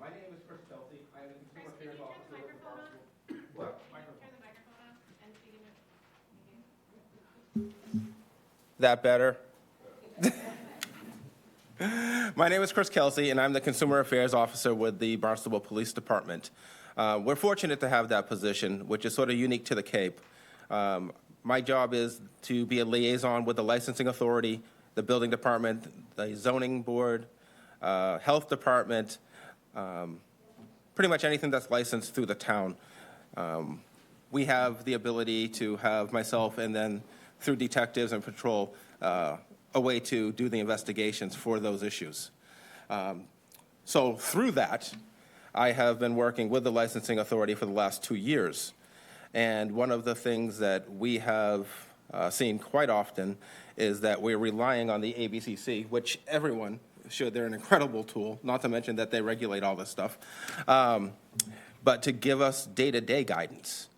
My name is Chris Kelsey. I am the Consumer Chris, can Affairs you turn the Officer with the microphone on? Barnstable. What? Can you turn the microphone on and begin your meeting? That better? My name is Chris Kelsey, and I'm the Consumer Affairs Officer with the Barnstable Police Department. We're fortunate to have that position, which is sort of unique to the Cape. My job is to be a liaison with the licensing authority, the building department, the zoning board, health department, pretty much anything that's licensed through the town. We have the ability to have myself and then through detectives and patrol a way to do the investigations for those issues. So through that, I have been working with the licensing authority for the last 2 years. And one of the things that we have seen quite often is that we're relying on the ABCC, which everyone should. They're an incredible tool, not to mention that they regulate all this stuff, but to give us day-to-day guidance.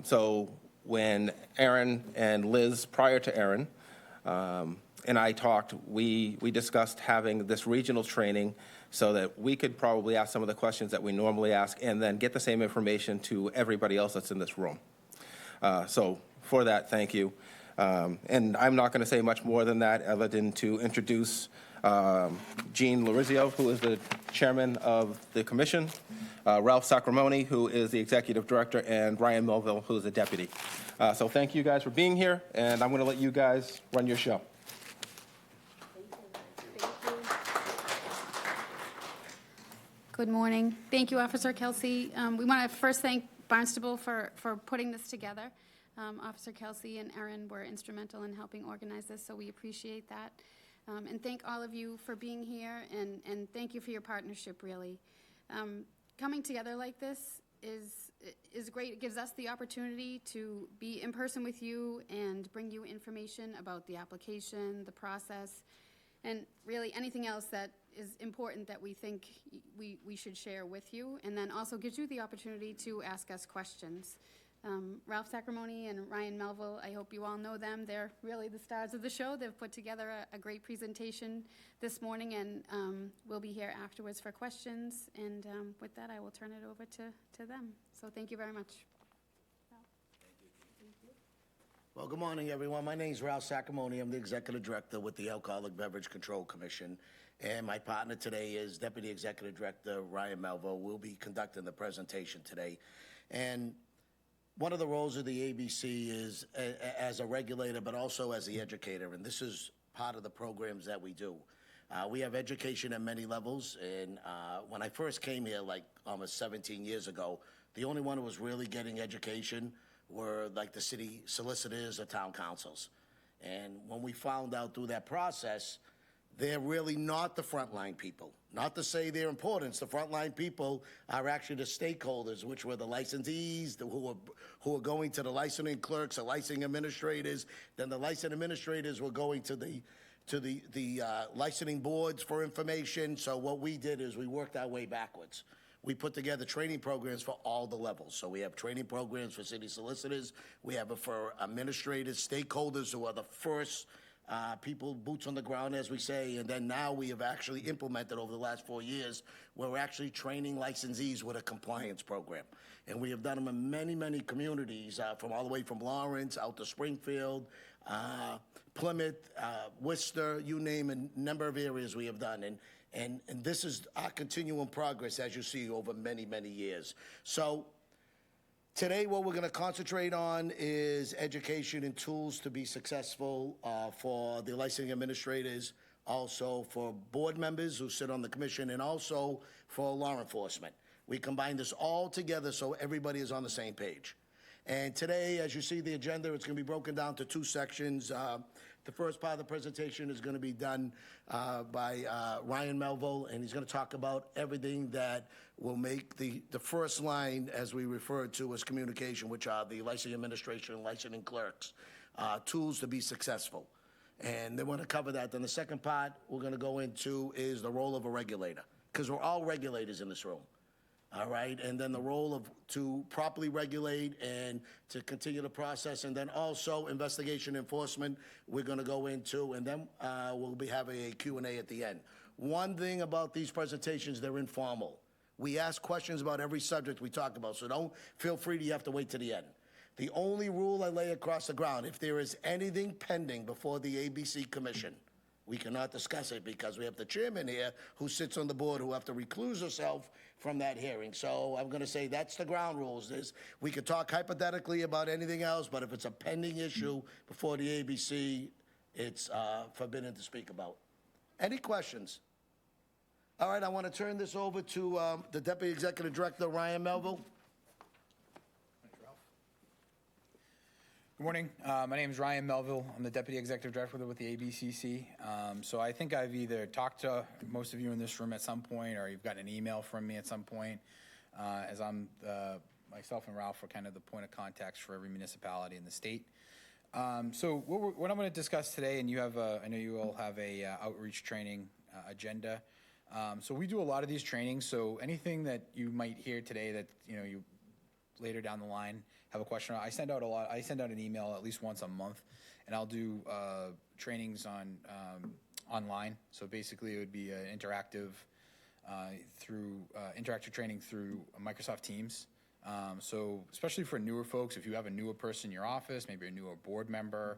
So when Aaron and Liz, prior to Aaron, and I talked, we discussed having this regional training so that we could probably ask some of the questions that we normally ask and then get the same information to everybody else that's in this room. So for that, thank you. And I'm not going to say much more than that other than to introduce Gene Lorizio, who is the chairman of the commission, Ralph Sacramone, who is the executive director, and Ryan Melville, who is the deputy. So thank you guys for being here, and I'm going to let you guys run your show. Good morning. Thank you, Officer Kelsey. We want to first thank Barnstable for putting this together. Officer Kelsey and Erin were instrumental in helping organize this, so we appreciate that. And thank all of you for being here, and thank you for your partnership, really. Coming together like this is great. It gives us the opportunity to be in person with you and bring you information about the application, the process, and really anything else that is important that we think we should share with you, and then also gives you the opportunity to ask us questions. Ralph Sacramone and Ryan Melville, I hope you all know them. They're really the stars of the show. They've put together a great presentation this morning, and we'll be here afterwards for questions. And with that, I will turn it over to them. So thank you very much. Well, good morning, everyone. My name is Ralph Sacramone. I'm the Executive Director with the Alcoholic Beverage Control Commission. And my partner today is Deputy Executive Director Ryan Melville. We'll be conducting the presentation today. And one of the roles of the ABC is as a regulator, but also as the educator. And this is part of the programs that we do. We have education at many levels. And when I first came here, like almost 17 years ago, the only one who was really getting education were like the city solicitors or town councils. And when we found out through that process, they're really not the frontline people. Not to say their importance, the frontline people are actually the stakeholders, which were the licensees, who are going to the licensing clerks, the licensing administrators. Then the licensing administrators were going to the licensing boards for information. So what we did is we worked our way backwards. We put together training programs for all the levels. So we have training programs for city solicitors. We have it for administrators, stakeholders who are the first people, boots on the ground, as we say. And then now we have actually implemented over the last 4 years where we're actually training licensees with a compliance program. And we have done them in many, many communities, from all the way from Lawrence out to Springfield, Plymouth, Worcester, you name a number of areas we have done. And this is our continuing progress, as you see, over many, many years. So today, what we're going to concentrate on is education and tools to be successful for the licensing administrators, also for board members who sit on the commission, and also for law enforcement. We combine this all together so everybody is on the same page. And today, as you see the agenda, it's going to be broken down to 2 sections. The first part of the presentation is going to be done by Ryan Melville, and he's going to talk about everything that will make the first line, as we refer to as communication, which are the licensing administration and licensing clerks, tools to be successful. And then we're going to cover that. Then the second part we're going to go into is the role of a regulator, because we're all regulators in this room. All right, and then the role to properly regulate and to continue the process, and then also investigation enforcement we're going to go into, and then we'll be having a Q&A at the end. One thing about these presentations, they're informal. We ask questions about every subject we talk about, so don't feel free to, you have to wait to the end. The only rule I lay across the ground, if there is anything pending before the ABC Commission, we cannot discuss it because we have the chairman here who sits on the board who have to recluse herself from that hearing. So I'm going to say that's the ground rules. Is we could talk hypothetically about anything else, but if it's a pending issue before the ABC, it's forbidden to speak about. Any questions? All right, I want to turn this over to the Deputy Executive Director, Ryan Melville. Good morning. My name is Ryan Melville. I'm the Deputy Executive Director with the ABCC. So I think I've either talked to most of you in this room at some point, or you've gotten an email from me at some point, as I'm myself and Ralph are kind of the point of contacts for every municipality in the state. So what I'm going to discuss today, and you have, I know you all have a outreach training agenda. So we do a lot of these trainings. So anything that you might hear today that you later down the line have a question, I send out an email at least once a month, and I'll do trainings on online. So basically, it would be interactive training through Microsoft Teams. So especially for newer folks, if you have a newer person in your office, maybe a newer board member,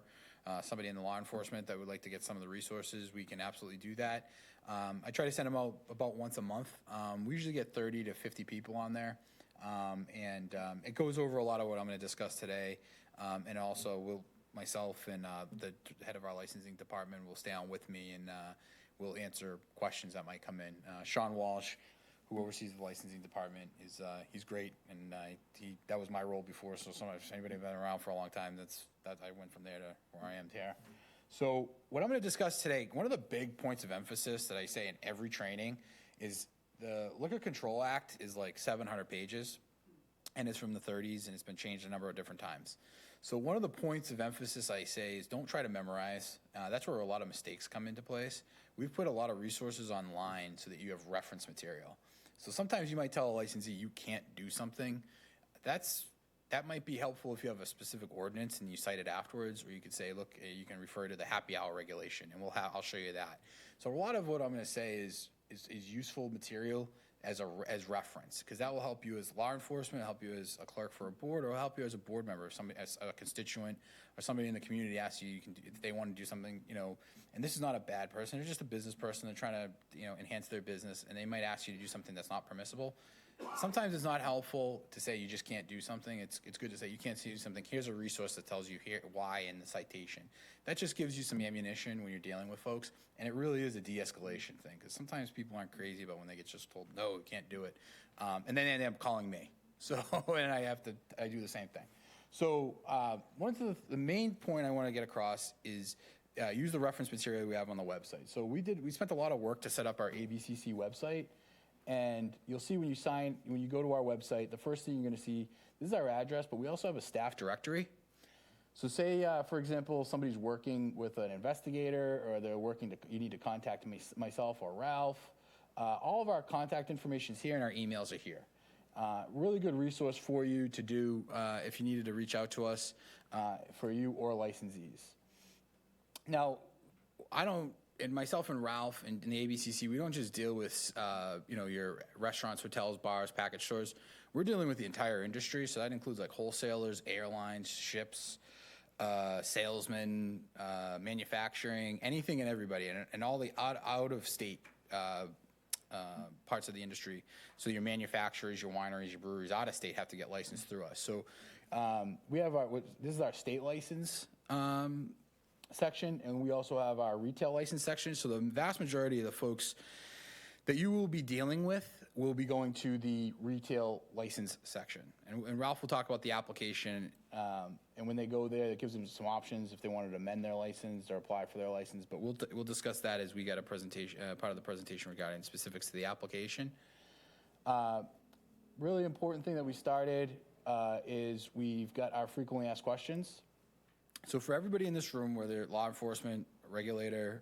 somebody in the law enforcement that would like to get some of the resources, we can absolutely do that. I try to send them out about once a month. We usually get 30 to 50 people on there. And it goes over a lot of what I'm going to discuss today. And also, myself and the head of our licensing department will stay on with me, and we'll answer questions that might come in. Sean Walsh, who oversees the licensing department, he's great, and that was my role before. So if anybody been around for a long time, I went from there to where I am here. So what I'm going to discuss today, one of the big points of emphasis that I say in every training is the Liquor Control Act is like 700 pages, and it's from the 30s, and it's been changed a number of different times. So one of the points of emphasis I say is don't try to memorize. That's where a lot of mistakes come into place. We've put a lot of resources online so that you have reference material. So sometimes you might tell a licensee you can't do something. That might be helpful if you have a specific ordinance and you cite it afterwards, or you could say, look, you can refer to the happy hour regulation, and I'll show you that. So a lot of what I'm going to say is useful material as reference, because that will help you as law enforcement, help you as a clerk for a board, or help you as a board member, somebody as a constituent, or somebody in the community asks you if they want to do something, and this is not a bad person, they're just a business person, they're trying to enhance their business, and they might ask you to do something that's not permissible. Sometimes it's not helpful to say you just can't do something. It's good to say you can't do something. Here's a resource that tells you here why in the citation. That just gives you some ammunition when you're dealing with folks, and it really is a de-escalation thing, because sometimes people aren't crazy about when they get just told, no, you can't do it, and then they end up calling me. So, and I do the same thing. So one of the main point I want to get across is use the reference material we have on the website. So we spent a lot of work to set up our ABCC website. And you'll see when you go to our website, the first thing you're going to see, this is our address, but we also have a staff directory. So say, for example, somebody's working with an investigator, or you need to contact myself or Ralph. All of our contact information is here, and our emails are here. Really good resource for you to do if you needed to reach out to us for you or licensees. Now, and myself and Ralph and the ABCC, we don't just deal with, your restaurants, hotels, bars, package stores. We're dealing with the entire industry, so that includes like wholesalers, airlines, ships, salesmen, manufacturing, anything and everybody, and all the out-of-state parts of the industry. So your manufacturers, your wineries, your breweries out of state have to get licensed through us. So we have this is our state license section, and we also have our retail license section. So the vast majority of the folks that you will be dealing with will be going to the retail license section. And Ralph will talk about the application, and when they go there, it gives them some options if they wanted to amend their license or apply for their license. But we'll discuss that as we get a presentation, part of the presentation regarding specifics to the application. Really important thing that we started is we've got our frequently asked questions. So for everybody in this room, whether law enforcement, regulator,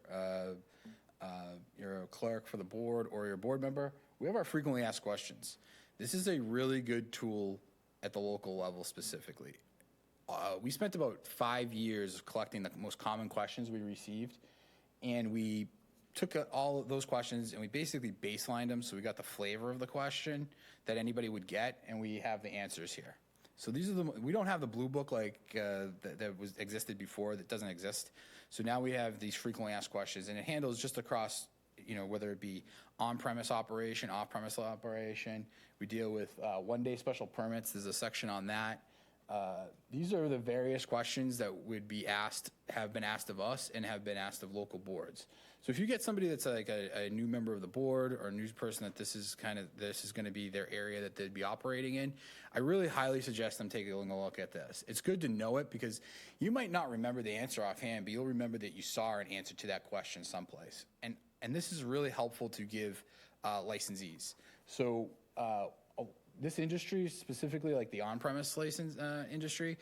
you're a clerk for the board, or you're a board member, we have our frequently asked questions. This is a really good tool at the local level specifically. We spent about 5 years collecting the most common questions we received, and we took all of those questions and we basically baselined them, so we got the flavor of the question that anybody would get, and we have the answers here. So these are we don't have the blue book like that existed before, that doesn't exist. So now we have these frequently asked questions, and it handles just across, whether it be on-premise operation, off-premise operation. We deal with one-day special permits. There's a section on that. These are the various questions that would be asked, have been asked of us, and have been asked of local boards. So if you get somebody that's like a new member of the board or a new person that this is going to be their area that they'd be operating in, I really highly suggest them taking a look at this. It's good to know it because you might not remember the answer offhand, but you'll remember that you saw an answer to that question someplace. And this is really helpful to give licensees. So this industry, specifically like the on-premise license industry,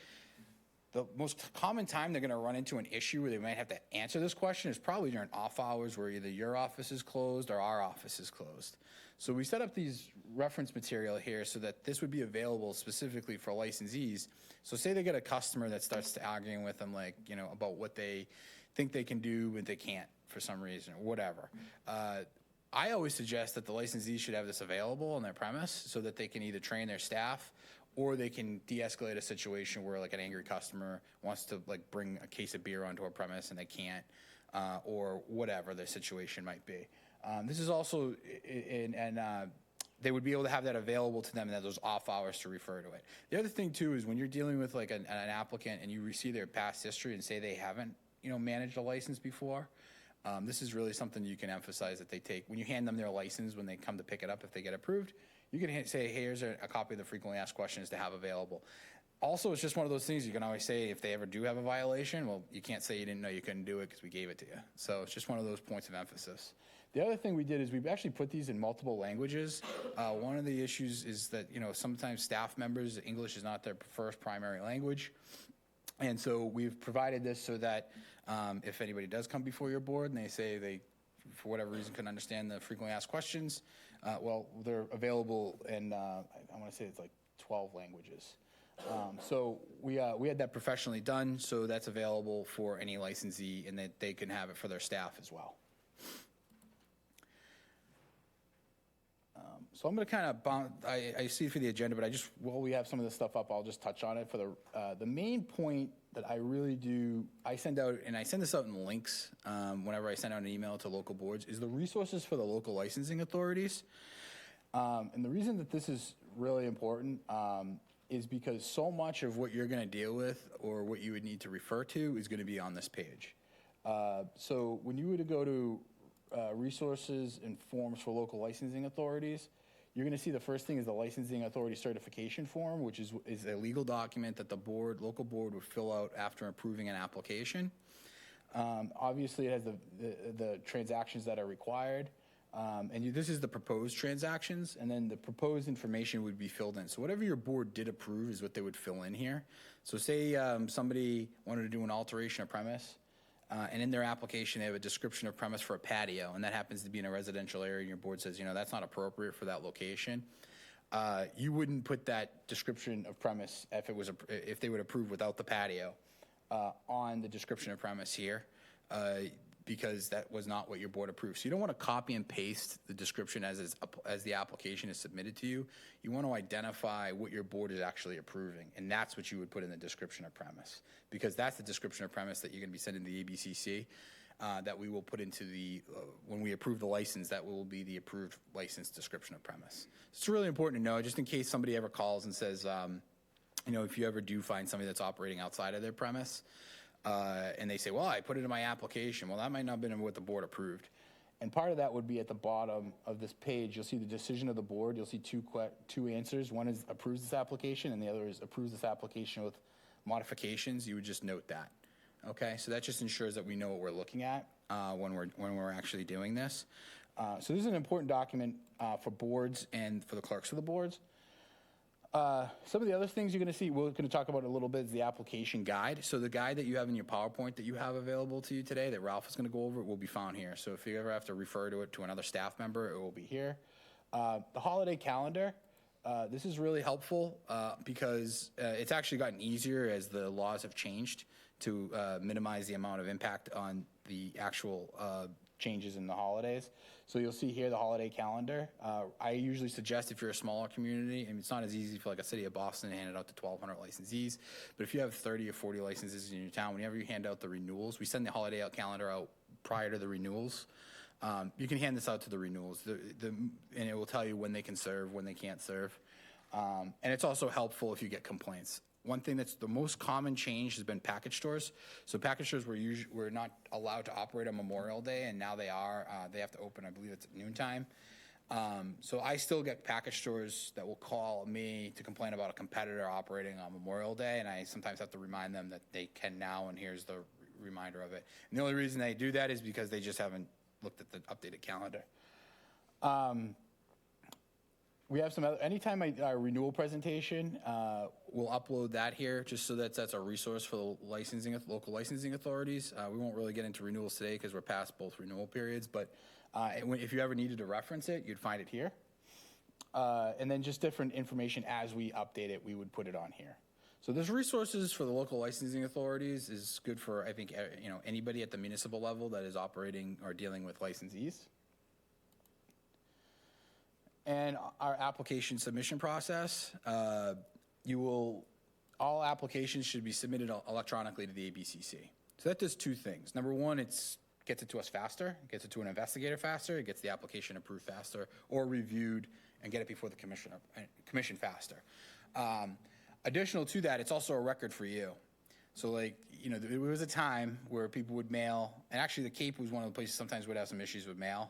the most common time they're going to run into an issue where they might have to answer this question is probably during off hours where either your office is closed or our office is closed. So we set up these reference material here so that this would be available specifically for licensees. So say they get a customer that starts arguing with them about what they think they can do but they can't for some reason or whatever. I always suggest that the licensees should have this available on their premise so that they can either train their staff or they can de-escalate a situation where like an angry customer wants to bring a case of beer onto a premise and they can't, or whatever the situation might be. This is also, they would be able to have that available to them and those off hours to refer to it. The other thing too is when you're dealing with like an applicant and you see their past history and say they haven't, managed a license before, this is really something you can emphasize that they take. When you hand them their license, when they come to pick it up, if they get approved, you can say, hey, here's a copy of the frequently asked questions to have available. Also, it's just one of those things you can always say if they ever do have a violation, well, you can't say you didn't know you couldn't do it because we gave it to you. So it's just one of those points of emphasis. The other thing we did is we've actually put these in multiple languages. One of the issues is that, sometimes staff members, English is not their first primary language. And so we've provided this so that if anybody does come before your board and they say they, for whatever reason, couldn't understand the frequently asked questions, they're available in, I want to say it's like 12 languages. So we had that professionally done, so that's available for any licensee and that they can have it for their staff as well. So I'm going to kind of I see for the agenda, but while we have some of this stuff up, I'll just touch on it. For the main point that I really do, I send this out in links whenever I send out an email to local boards, is the resources for the local licensing authorities. And the reason that this is really important is because so much of what you're going to deal with or what you would need to refer to is going to be on this page. So when you were to go to resources and forms for local licensing authorities, you're going to see the first thing is the licensing authority certification form, which is a legal document that the local board would fill out after approving an application. Obviously, it has the transactions that are required. This is the proposed transactions, and then the proposed information would be filled in. So whatever your board did approve is what they would fill in here. So say somebody wanted to do an alteration of premise, and in their application, they have a description of premise for a patio, and that happens to be in a residential area, and your board says, that's not appropriate for that location. You wouldn't put that description of premise if they would approve without the patio on the description of premise here, because that was not what your board approved. So you don't want to copy and paste the description as the application is submitted to you. You want to identify what your board is actually approving, and that's what you would put in the description of premise, because that's the description of premise that you're going to be sending to the ABCC that we will put into when we approve the license, that will be the approved license description of premise. It's really important to know, just in case somebody ever calls and says, if you ever do find somebody that's operating outside of their premise, and they say, well, I put it in my application. Well, that might not have been what the board approved. And part of that would be at the bottom of this page. You'll see the decision of the board. You'll see two answers. One is approves this application, and the other is approves this application with modifications. You would just note that. Okay, so that just ensures that we know what we're looking at when we're actually doing this. So this is an important document for boards and for the clerks of the boards. Some of the other things you're going to see, we're going to talk about a little bit, is the application guide. So the guide that you have in your PowerPoint that you have available to you today that Ralph is going to go over, will be found here. So if you ever have to refer to it to another staff member, it will be here. The holiday calendar, this is really helpful because it's actually gotten easier as the laws have changed to minimize the amount of impact on the actual changes in the holidays. So you'll see here the holiday calendar. I usually suggest if you're a smaller community, and it's not as easy for like a city of Boston to hand it out to 1,200 licensees, but if you have 30 or 40 licenses in your town, whenever you hand out the renewals, we send the holiday calendar out prior to the renewals. You can hand this out to the renewals, and it will tell you when they can serve, when they can't serve. And it's also helpful if you get complaints. One thing that's the most common change has been package stores. So package stores were not allowed to operate on Memorial Day, and now they are. They have to open, I believe it's at noontime. So I still get package stores that will call me to complain about a competitor operating on Memorial Day, and I sometimes have to remind them that they can now, and here's the reminder of it. And the only reason they do that is because they just haven't looked at the updated calendar. We have some other, anytime our renewal presentation, we'll upload that here just so that's a resource for the local licensing authorities. We won't really get into renewals today because we're past both renewal periods, but if you ever needed to reference it, you'd find it here. And then just different information as we update it, we would put it on here. So there's resources for the local licensing authorities is good for, I think, anybody at the municipal level that is operating or dealing with licensees. And our application submission process, all applications should be submitted electronically to the ABCC. So that does two things. Number one, it gets it to us faster, it gets it to an investigator faster, it gets the application approved faster, or reviewed and get it before the commission faster. Additional to that, it's also a record for you. So there was a time where people would mail, and actually the Cape was one of the places sometimes would have some issues with mail.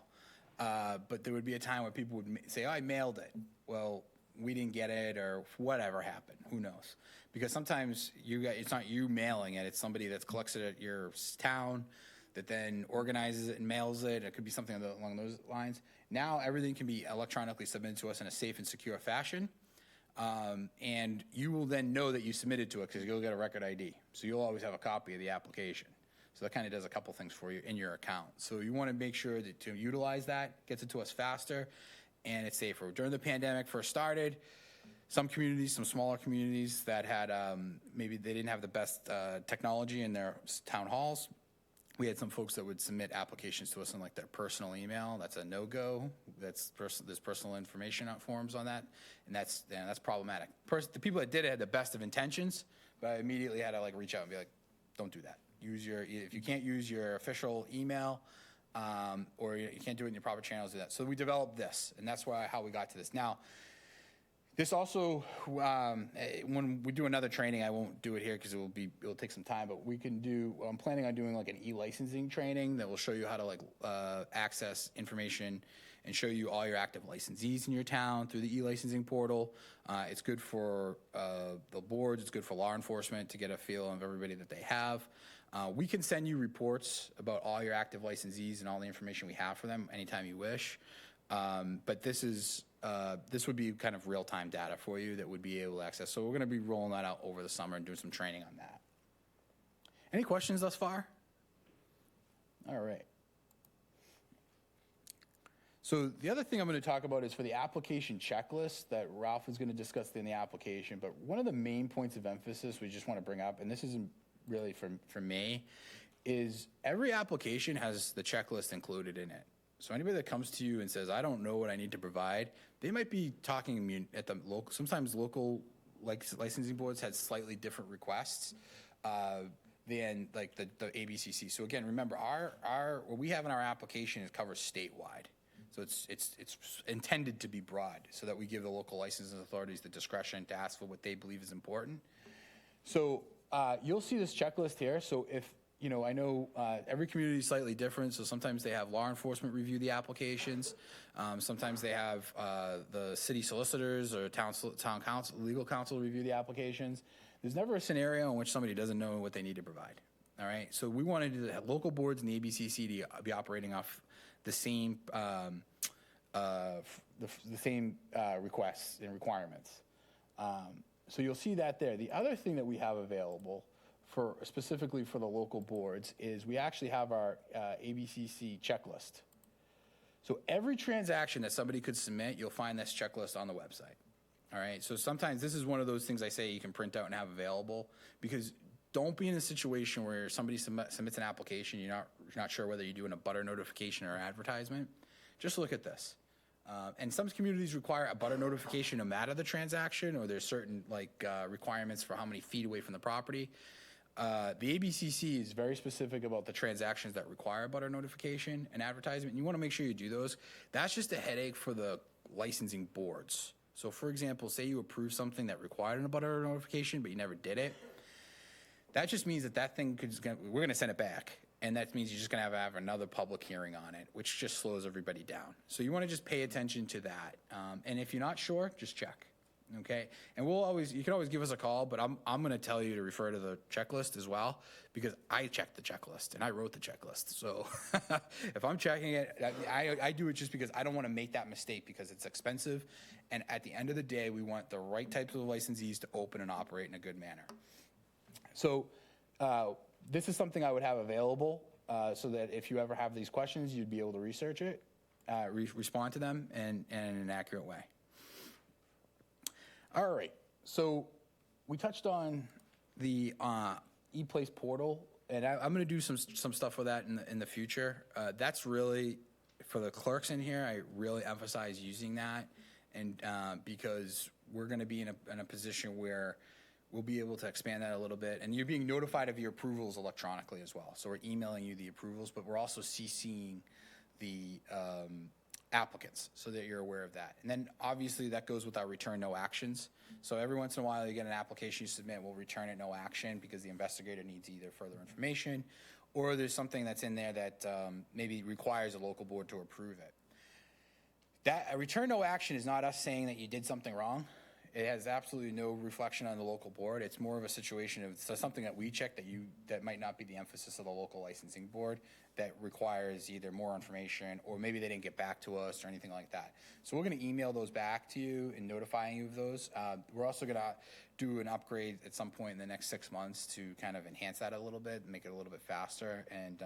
But there would be a time where people would say, oh, I mailed it. Well, we didn't get it, or whatever happened. Who knows? Because sometimes it's not you mailing it. It's somebody that's collects it at your town that then organizes it and mails it. It could be something along those lines. Now everything can be electronically submitted to us in a safe and secure fashion. And you will then know that you submitted to it because you'll get a record ID. So you'll always have a copy of the application. So that kind of does a couple things for you in your account. So you want to make sure that to utilize that, gets it to us faster, and it's safer. During the pandemic first started, some communities, some smaller communities that had maybe they didn't have the best technology in their town halls, we had some folks that would submit applications to us in like their personal email. That's a no-go. There's personal information forms on that, and that's problematic. The people that did it had the best of intentions, but I immediately had to reach out and be like, don't do that. If you can't use your official email, or you can't do it in your proper channels, do that. So we developed this, and that's how we got to this. Now, this also, when we do another training, I won't do it here because it'll take some time, but I'm planning on doing like an e-licensing training that will show you how to access information and show you all your active licensees in your town through the e-licensing portal. It's good for the boards, it's good for law enforcement to get a feel of everybody that they have. We can send you reports about all your active licensees and all the information we have for them anytime you wish. But this would be kind of real-time data for you that would be able to access. So we're going to be rolling that out over the summer and doing some training on that. Any questions thus far? All right. So the other thing I'm going to talk about is for the application checklist that Ralph is going to discuss in the application. But one of the main points of emphasis we just want to bring up, and this isn't really for me, is every application has the checklist included in it. So anybody that comes to you and says, I don't know what I need to provide, they might be talking at the local, sometimes local licensing boards had slightly different requests than like the ABCC. So again, remember what we have in our application is covers statewide. So it's intended to be broad so that we give the local licensing authorities the discretion to ask for what they believe is important. So you'll see this checklist here. So if, I know every community is slightly different, so sometimes they have law enforcement review the applications. Sometimes they have the city solicitors or town council, legal counsel review the applications. There's never a scenario in which somebody doesn't know what they need to provide. All right, so we wanted the local boards and the ABCC to be operating off the same requests and requirements. So you'll see that there. The other thing that we have available specifically for the local boards is we actually have our ABCC checklist. So every transaction that somebody could submit, you'll find this checklist on the website. All right, so sometimes this is one of those things I say you can print out and have available, because don't be in a situation where somebody submits an application, you're not not sure whether you're doing a butter notification or advertisement, just look at this. And some communities require a butter notification no matter the transaction, or there's certain requirements for how many feet away from the property. The ABCC is very specific about the transactions that require butter notification and advertisement. You want to make sure you do those. That's just a headache for the licensing boards. So for example, say you approve something that required a butter notification, but you never did it. That just means that thing we're going to send it back. And that means you're just going to have another public hearing on it, which just slows everybody down. So you want to just pay attention to that. And if you're not sure, just check. Okay, and you can always give us a call, but I'm going to tell you to refer to the checklist as well, because I checked the checklist and I wrote the checklist. So if I'm checking it, I do it just because I don't want to make that mistake, because it's expensive. And at the end of the day, we want the right types of licensees to open and operate in a good manner. So this is something I would have available so that if you ever have these questions, you'd be able to research it, respond to them in an accurate way. All right, so we touched on the ePlace portal, and I'm going to do some stuff with that in the future. That's really, for the clerks in here, I really emphasize using that, and because we're going to be in a position where we'll be able to expand that a little bit, and you're being notified of your approvals electronically as well. So we're emailing you the approvals, but we're also CCing the applicants so that you're aware of that. And then obviously that goes with our return no actions. So every once in a while you get an application you submit, we'll return it no action because the investigator needs either further information or there's something that's in there that maybe requires a local board to approve it. That a return no action is not us saying that you did something wrong. It has absolutely no reflection on the local board. It's more of a situation of something that we check that might not be the emphasis of the local licensing board, that requires either more information or maybe they didn't get back to us or anything like that. So we're going to email those back to you and notifying you of those. We're also going to do an upgrade at some point in the next 6 months to kind of enhance that a little bit, make it a little bit faster, and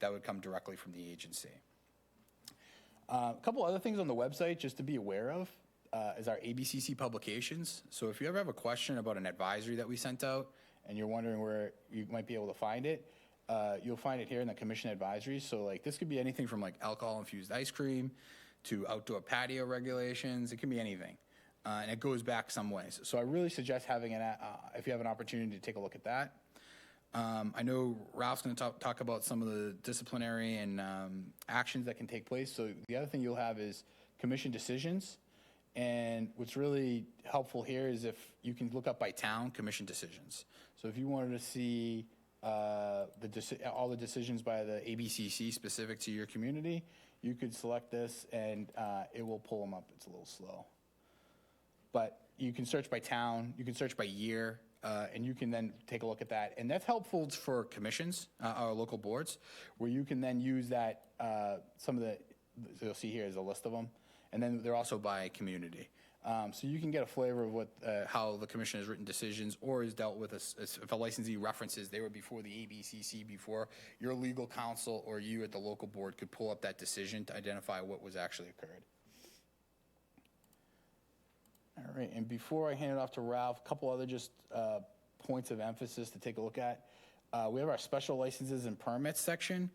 that would come directly from the agency. A couple other things on the website just to be aware of. Is our ABCC publications. So if you ever have a question about an advisory that we sent out and you're wondering where you might be able to find it, you'll find it here in the commission advisories. So like this could be anything from like alcohol infused ice cream to outdoor patio regulations. It can be anything. And it goes back some ways. So I really suggest having if you have an opportunity to take a look at that. I know Ralph's going to talk about some of the disciplinary and actions that can take place. So the other thing you'll have is commission decisions. And what's really helpful here is if you can look up by town commission decisions. So if you wanted to see all the decisions by the ABCC specific to your community, you could select this and it will pull them up. It's a little slow. But you can search by town, you can search by year, and you can then take a look at that. And that's helpful for commissions, our local boards, where you can then use that, you'll see here is a list of them. And then they're also by community. So you can get a flavor of how the commission has written decisions or is dealt with if a licensee references they were before the ABCC, before your legal counsel or you at the local board could pull up that decision to identify what was actually occurred. All right, and before I hand it off to Ralph, a couple other just points of emphasis to take a look at. We have our special licenses and permits section.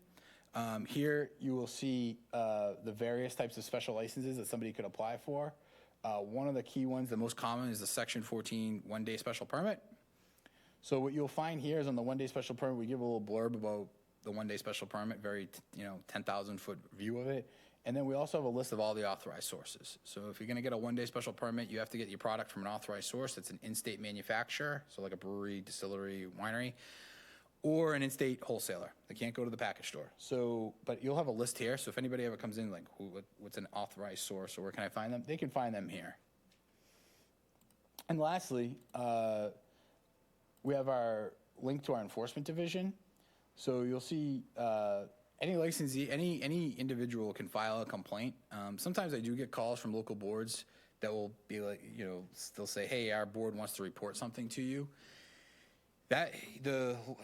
Here you will see the various types of special licenses that somebody could apply for. One of the key ones, the most common, is the Section 14 one-day special permit. So what you'll find here is on the one-day special permit, we give a little blurb about the one-day special permit, very 10,000-foot view of it. And then we also have a list of all the authorized sources. So if you're going to get a one-day special permit, you have to get your product from an authorized source that's an in-state manufacturer, so like a brewery, distillery, winery, or an in-state wholesaler. They can't go to the package store. So, but you'll have a list here. So if anybody ever comes in, like, what's an authorized source, or where can I find them? They can find them here. And lastly, we have our link to our enforcement division. So you'll see any licensee, any individual can file a complaint. Sometimes I do get calls from local boards that will be like, they'll say, hey, our board wants to report something to you.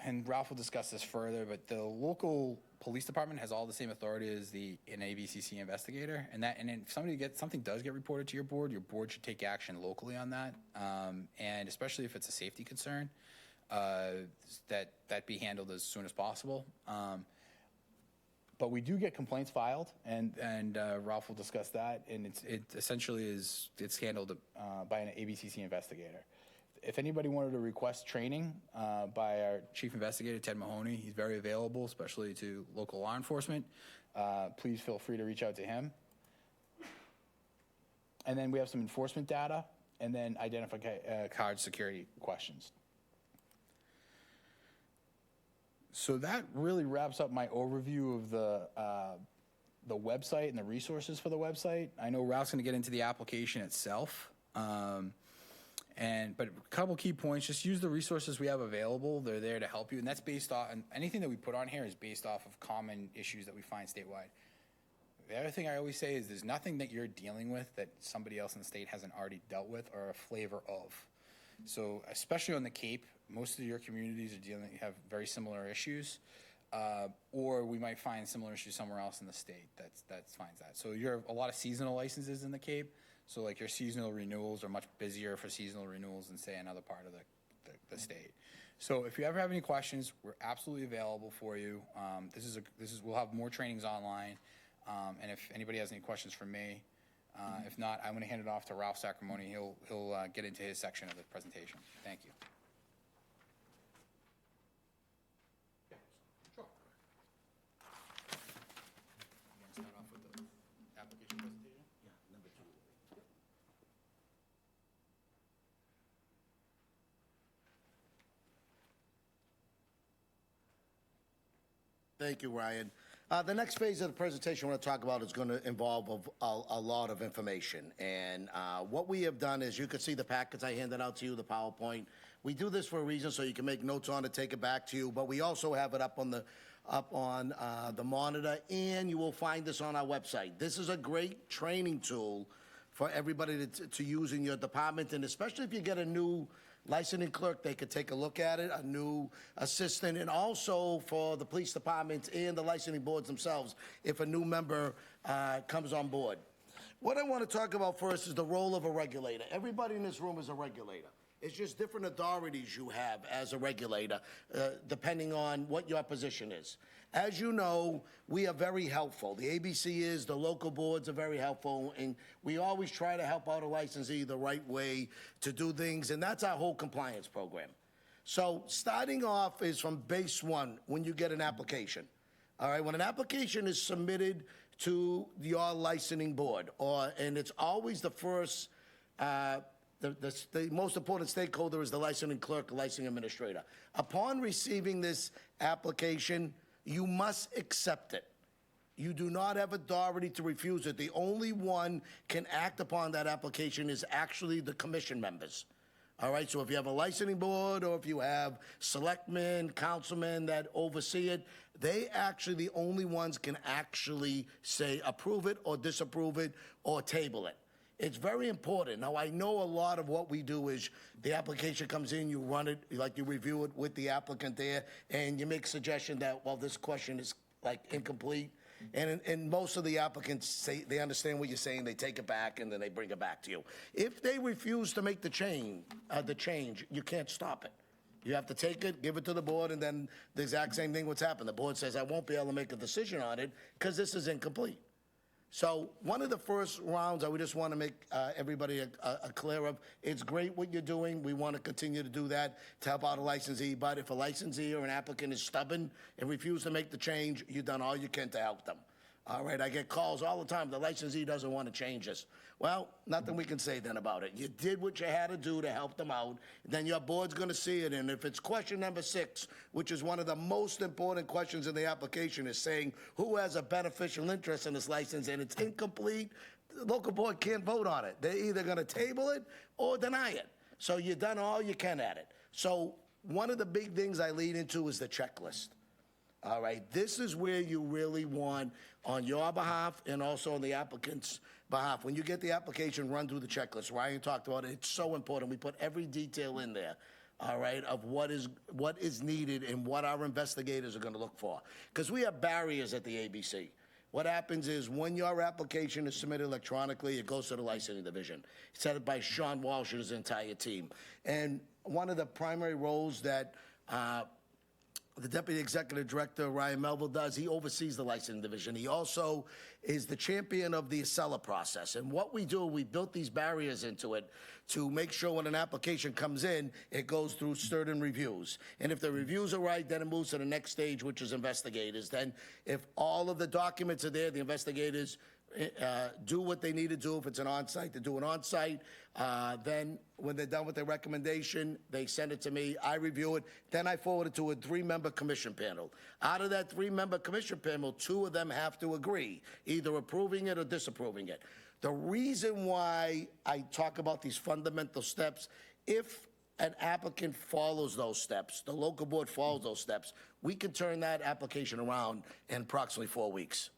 And Ralph will discuss this further, but the local police department has all the same authority as an ABCC investigator, and if something does get reported to your board should take action locally on that, and especially if it's a safety concern, that be handled as soon as possible. But we do get complaints filed, and Ralph will discuss that, and it essentially it's handled by an ABCC investigator. If anybody wanted to request training by our chief investigator, Ted Mahoney, he's very available, especially to local law enforcement. Please feel free to reach out to him. And then we have some enforcement data, and then identify card security questions. So that really wraps up my overview of the website and the resources for the website. I know Ralph's going to get into the application itself. But a couple key points, just use the resources we have available. They're there to help you. And that's based on, anything that we put on here is based off of common issues that we find statewide. The other thing I always say is there's nothing that you're dealing with that somebody else in the state hasn't already dealt with or a flavor of. So especially on the Cape, most of your communities have very similar issues. Or we might find similar issues somewhere else in the state that finds that. So you're a lot of seasonal licenses in the Cape. So like your seasonal renewals are much busier for seasonal renewals than say another part of the state. So if you ever have any questions, we're absolutely available for you. We'll have more trainings online. And if anybody has any questions for me, if not, I'm going to hand it off to Ralph Sacramone. He'll get into his section of the presentation. Thank you. Sure. You want to start off with the application presentation? Yeah, number 2. Thank you, Ryan. The next phase of the presentation I want to talk about is going to involve a lot of information. And what we have done is, you can see the packets I handed out to you, the PowerPoint. We do this for a reason, so you can make notes on it, take it back to you. But we also have it up on the monitor, and you will find this on our website. This is a great training tool for everybody to use in your department, and especially if you get a new licensing clerk, they could take a look at it, a new assistant, and also for the police departments and the licensing boards themselves if a new member comes on board. What I want to talk about first is the role of a regulator. Everybody in this room is a regulator. It's just different authorities you have as a regulator, depending on what your position is. As you know, we are very helpful. The ABC is, the local boards are very helpful, and we always try to help out a licensee the right way to do things, and that's our whole compliance program. So starting off is from base 1, when you get an application. All right, when an application is submitted to your licensing board, and it's always the first, the most important stakeholder is the licensing clerk, the licensing administrator. Upon receiving this application, you must accept it. You do not have authority to refuse it. The only one can act upon that application is actually the commission members. All right, so if you have a licensing board or if you have selectmen, councilmen that oversee it, they actually, the only ones can actually say approve it or disapprove it or table it. It's very important. Now, I know a lot of what we do is the application comes in, you run it, like you review it with the applicant there, and you make suggestion that, well, this question is like incomplete. And most of the applicants say they understand what you're saying, they take it back, and then they bring it back to you. If they refuse to make the change, you can't stop it. You have to take it, give it to the board, and then the exact same thing what's happened. The board says, I won't be able to make a decision on it because this is incomplete. So one of the first rounds, I would just want to make everybody clear of, it's great what you're doing. We want to continue to do that to help out a licensee. But if a licensee or an applicant is stubborn and refuses to make the change, you've done all you can to help them. All right, I get calls all the time. The licensee doesn't want to change this. Well, nothing we can say then about it. You did what you had to do to help them out. Then your board's going to see it. And if it's question number 6, which is one of the most important questions in the application, is saying who has a beneficial interest in this license and it's incomplete, the local board can't vote on it. They're either going to table it or deny it. So you've done all you can at it. So one of the big things I lead into is the checklist. All right, this is where you really want, on your behalf and also on the applicant's behalf, when you get the application, run through the checklist. Ryan talked about it. It's so important. We put every detail in there, all right, of what is needed and what our investigators are going to look for. Because we have barriers at the ABC. What happens is when your application is submitted electronically, it goes to the licensing division. It's headed by Sean Walsh and his entire team. And one of the primary roles that the Deputy Executive Director, Ryan Melville, does. He oversees the licensing division. He also is the champion of the Acela process. And what we do, we built these barriers into it to make sure when an application comes in, it goes through certain reviews. And if the reviews are right, then it moves to the next stage, which is investigators. Then if all of the documents are there, the investigators do what they need to do. If it's an on-site, to do an on-site. Then when they're done with their recommendation, they send it to me. I review it. Then I forward it to a 3-member commission panel. Out of that 3-member commission panel, 2 of them have to agree, either approving it or disapproving it. The reason why I talk about these fundamental steps, if an applicant follows those steps, the local board follows those steps, we can turn that application around in approximately 4 weeks.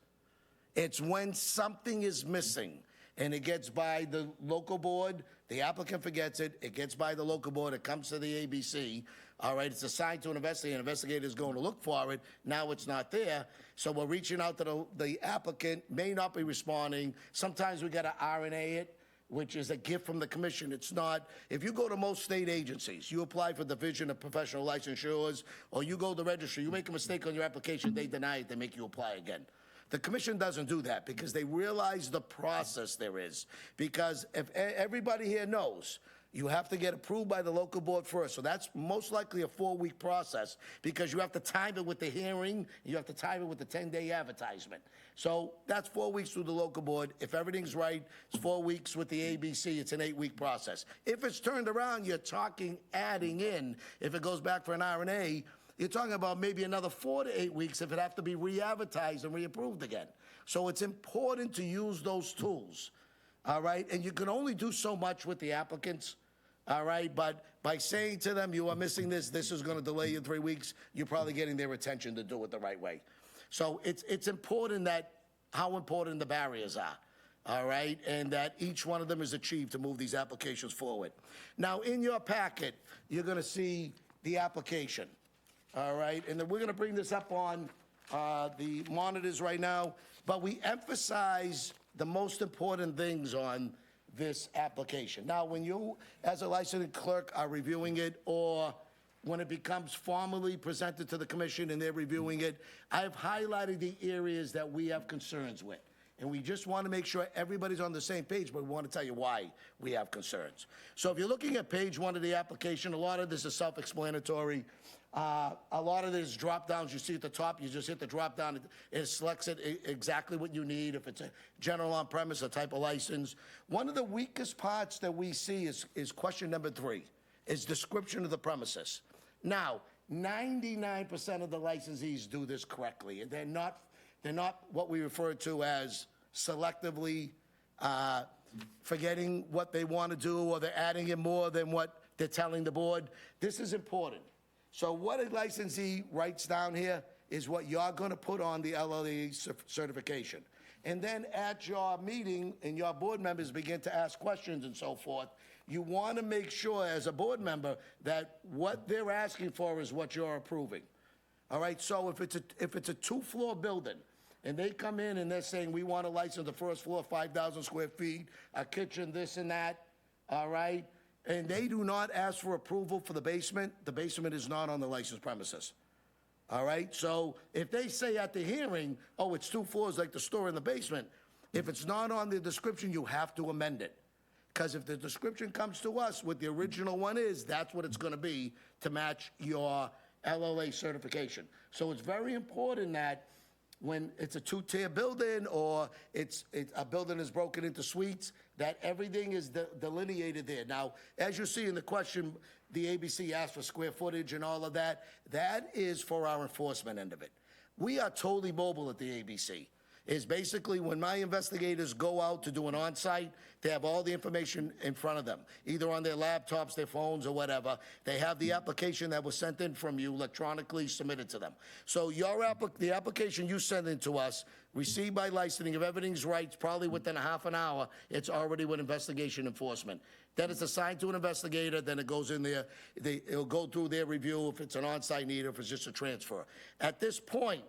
It's when something is missing and it gets by the local board, the applicant forgets it, it gets by the local board, it comes to the ABC, all right, it's assigned to an investigator is going to look for it, now it's not there, so we're reaching out to the applicant, may not be responding, sometimes we got to RNA it, which is a gift from the commission. It's not, if you go to most state agencies, you apply for Division of Professional Licensures, or you go to the registry, you make a mistake on your application, they deny it, they make you apply again. The commission doesn't do that because they realize the process there is. Because if everybody here knows, you have to get approved by the local board first. So that's most likely a 4-week process because you have to time it with the hearing, you have to time it with the 10-day advertisement. So that's 4 weeks through the local board. If everything's right, it's 4 weeks with the ABC, it's an 8-week process. If it's turned around, you're talking adding in, if it goes back for an RNA, you're talking about maybe another 4 to 8 weeks if it have to be re-advertised and reapproved again. So it's important to use those tools, all right? And you can only do so much with the applicants, all right? But by saying to them, you are missing this is going to delay you 3 weeks, you're probably getting their attention to do it the right way. So it's important that how important the barriers are, all right? And that each one of them is achieved to move these applications forward. Now, in your packet, you're going to see the application. All right, and then we're going to bring this up on the monitors right now, but we emphasize the most important things on this application. Now, when you, as a licensing clerk, are reviewing it, or when it becomes formally presented to the commission and they're reviewing it, I've highlighted the areas that we have concerns with. And we just want to make sure everybody's on the same page, but we want to tell you why we have concerns. So if you're looking at page 1 of the application, a lot of this is self-explanatory. A lot of this drop-downs you see at the top, you just hit the drop-down, it selects it exactly what you need, if it's a general on-premise, a type of license. One of the weakest parts that we see is question number 3, is description of the premises. Now, 99% of the licensees do this correctly, and they're not what we refer to as selectively forgetting what they want to do, or they're adding in more than what they're telling the board. This is important. So what a licensee writes down here is what you're going to put on the LLA certification. And then at your meeting and your board members begin to ask questions and so forth, you want to make sure as a board member that what they're asking for is what you're approving. All right, so if it's a 2-floor building, and they come in and they're saying, we want to license the first floor, 5,000 square feet, a kitchen, this and that, all right? And they do not ask for approval for the basement is not on the licensed premises, all right? So if they say at the hearing, oh, it's 2 floors like the store in the basement, if it's not on the description, you have to amend it. Because if the description comes to us, what the original one is, that's what it's going to be to match your LLA certification. So it's very important that when it's a 2-tier building or it's a building is broken into suites, that everything is delineated there. Now, as you see in the question, the ABC asked for square footage and all of that. That is for our enforcement end of it. We are totally mobile at the ABC. Is basically when my investigators go out to do an on-site, they have all the information in front of them, either on their laptops, their phones, or whatever. They have the application that was sent in from you electronically submitted to them. So the application you send in to us, received by licensing, if everything's right, it's probably within a half an hour, it's already with investigation enforcement. Then it's assigned to an investigator, then it goes in there, it'll go through their review if it's an on-site need or if it's just a transfer. At this point,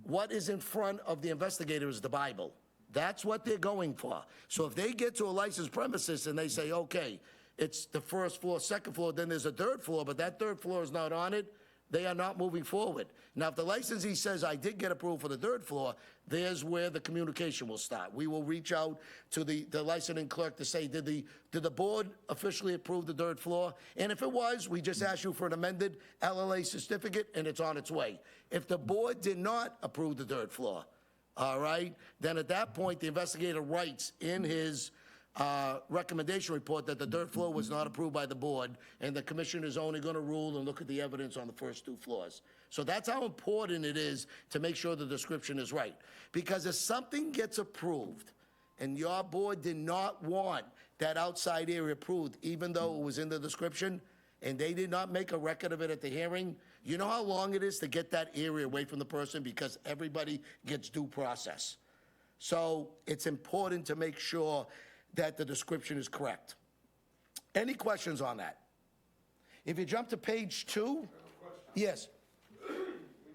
what is in front of the investigator is the Bible. That's what they're going for. So if they get to a licensed premises and they say, okay, it's the first floor, second floor, then there's a 3rd floor, but that 3rd floor is not on it, they are not moving forward. Now, if the licensee says, I did get approval for the third floor, there's where the communication will start. We will reach out to the licensing clerk to say, did the board officially approve the third floor? And if it was, we just ask you for an amended LLA certificate, and it's on its way. If the board did not approve the third floor, all right, then at that point, the investigator writes in his recommendation report that the third floor was not approved by the board, and the commission is only going to rule and look at the evidence on the first 2 floors. So that's how important it is to make sure the description is right. Because if something gets approved and your board did not want that outside area approved, even though it was in the description, and they did not make a record of it at the hearing, you know how long it is to get that area away from the person, because everybody gets due process. So it's important to make sure that the description is correct. Any questions on that? If you jump to page 2, yes. When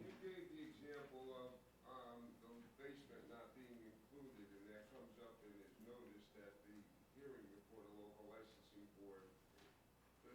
you gave the example of the basement not being included, and that comes up and is noticed at the hearing before the local licensing board, do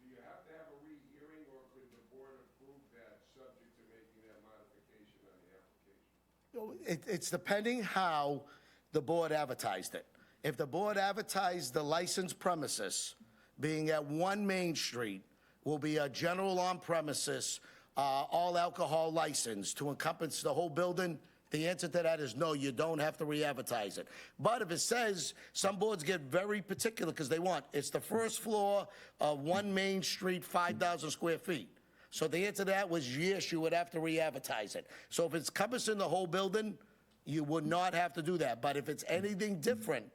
you have to have a rehearing, or could the board approve that subject to making that modification on the application? It's depending how the board advertised it. If the board advertised the licensed premises being at 1 Main Street will be a general on-premises, all alcohol license to encompass the whole building, the answer to that is no, you don't have to re-advertise it. But if it says, some boards get very particular because they want, it's the first floor of 1 Main Street, 5,000 square feet. So the answer to that was yes, you would have to re-advertise it. So if it's encompassing the whole building, you would not have to do that. But if it's anything different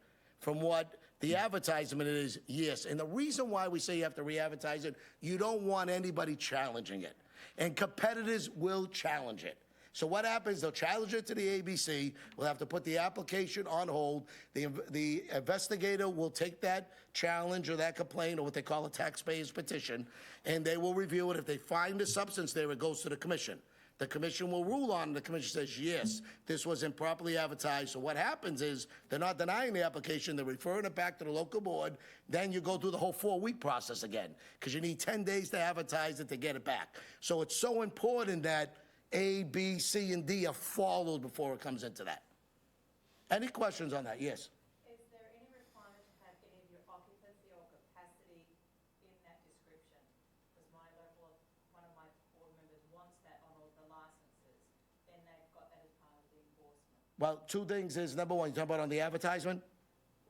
from what the advertisement is, yes. And the reason why we say you have to re-advertise it, you don't want anybody challenging it. And competitors will challenge it. So what happens, they'll challenge it to the ABC, we'll have to put the application on hold, the investigator will take that challenge or that complaint, or what they call a taxpayer's petition, and they will review it. If they find the substance there, it goes to the commission. The commission will rule on it. The commission says, yes, this was improperly advertised. So what happens is they're not denying the application. They're referring it back to the local board. Then you go through the whole 4-week process again, because you need 10 days to advertise it to get it back. So it's so important that A, B, C, and D are followed before it comes into that. Any questions on that? Yes. Is there any requirement to have any of your occupancy or capacity in that description? Because one of my board members wants that on all the licenses, then they've got that as part of the endorsement. Well, 2 things is, number one, you talk about on the advertisement?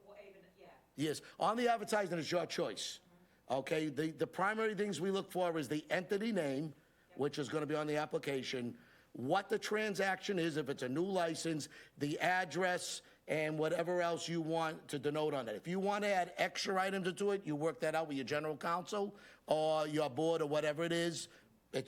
Or even, yeah. Yes, on the advertisement, it's your choice. Okay, the primary things we look for is the entity name, which is going to be on the application, what the transaction is, if it's a new license, the address, and whatever else you want to denote on it. If you want to add extra items into it, you work that out with your general counsel or your board or whatever it is.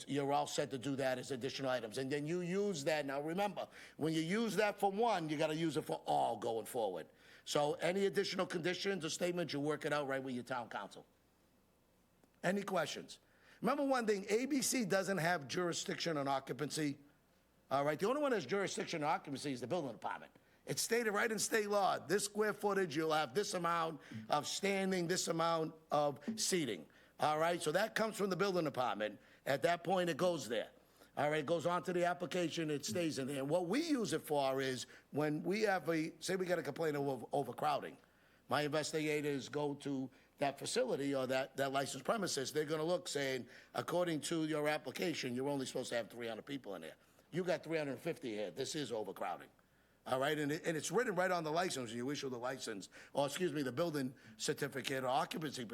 You're all set to do that as additional items. And then you use that. Now, remember, when you use that for one, you got to use it for all going forward. So any additional conditions or statements, you work it out right with your town council. Any questions? Remember one thing, ABC doesn't have jurisdiction on occupancy. All right, the only one that has jurisdiction on occupancy is the building department. It's stated right in state law, this square footage, you'll have this amount of standing, this amount of seating. All right, so that comes from the building department. At that point, it goes there. All right, it goes on to the application, it stays in there. And what we use it for is when we have say we got a complaint of overcrowding. My investigators go to that facility or that licensed premises, they're going to look saying, according to your application, you're only supposed to have 300 people in there. You got 350 here. This is overcrowding. All right, and it's written right on the license when you issue the license, or excuse me, the building certificate or occupancy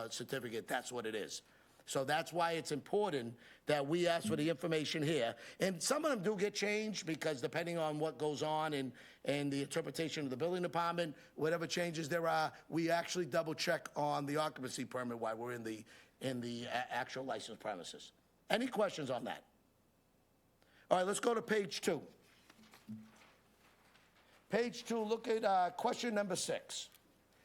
certificate, that's what it is. So that's why it's important that we ask for the information here. And some of them do get changed because depending on what goes on and the interpretation of the building department, whatever changes there are, we actually double check on the occupancy permit while we're in the actual licensed premises. Any questions on that? All right, let's go to page 2. Page 2, look at question number 6.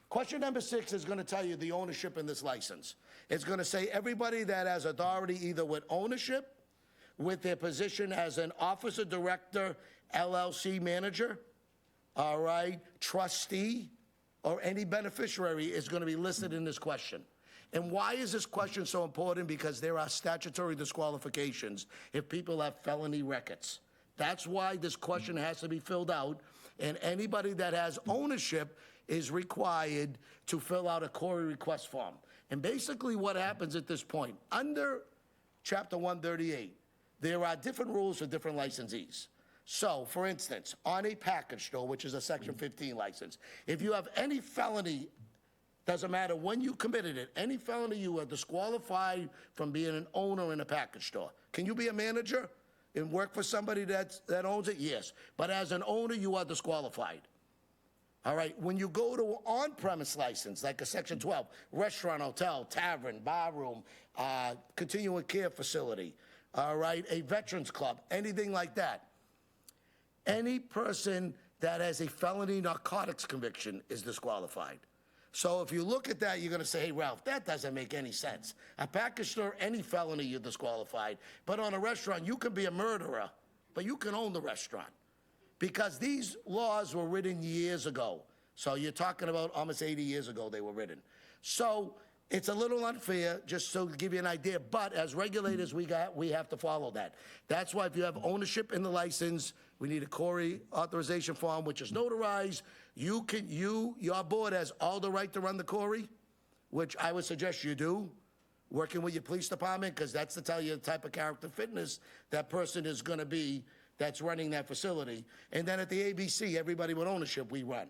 Question number 6 is going to tell you the ownership in this license. It's going to say everybody that has authority either with ownership, with their position as an officer, director, LLC manager, all right, trustee, or any beneficiary is going to be listed in this question. And why is this question so important? Because there are statutory disqualifications if people have felony records. That's why this question has to be filled out, and anybody that has ownership is required to fill out a Corey request form. And basically what happens at this point, under Chapter 138, there are different rules for different licensees. So, for instance, on a package store, which is a Section 15 license, if you have any felony, doesn't matter when you committed it, any felony, you are disqualified from being an owner in a package store. Can you be a manager and work for somebody that owns it? Yes. But as an owner, you are disqualified. All right, when you go to on-premise license, like a Section 12, restaurant, hotel, tavern, bar room, continuing care facility, all right, a veterans club, anything like that, any person that has a felony narcotics conviction is disqualified. So if you look at that, you're going to say, hey, Ralph, that doesn't make any sense. A package store, any felony, you're disqualified. But on a restaurant, you can be a murderer, but you can own the restaurant. Because these laws were written years ago. So you're talking about almost 80 years ago they were written. So it's a little unfair, just so to give you an idea. But as regulators, we have to follow that. That's why if you have ownership in the license, we need a Corey authorization form, which is notarized. Your board has all the right to run the Corey, which I would suggest you do, working with your police department, because that's to tell you the type of character fitness that person is going to be that's running that facility. And then at the ABC, everybody with ownership, we run.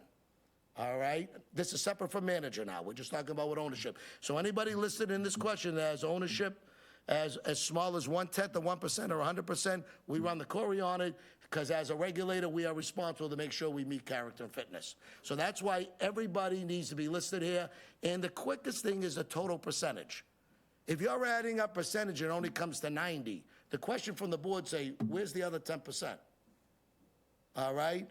All right? This is separate from manager now. We're just talking about with ownership. So anybody listed in this question that has ownership as small as 1/10 of 1% or 100%, we run the Corey on it, because as a regulator, we are responsible to make sure we meet character and fitness. So that's why everybody needs to be listed here. And the quickest thing is the total percentage. If you're adding up percentage and it only comes to 90, the question from the board say, where's the other 10%? All right?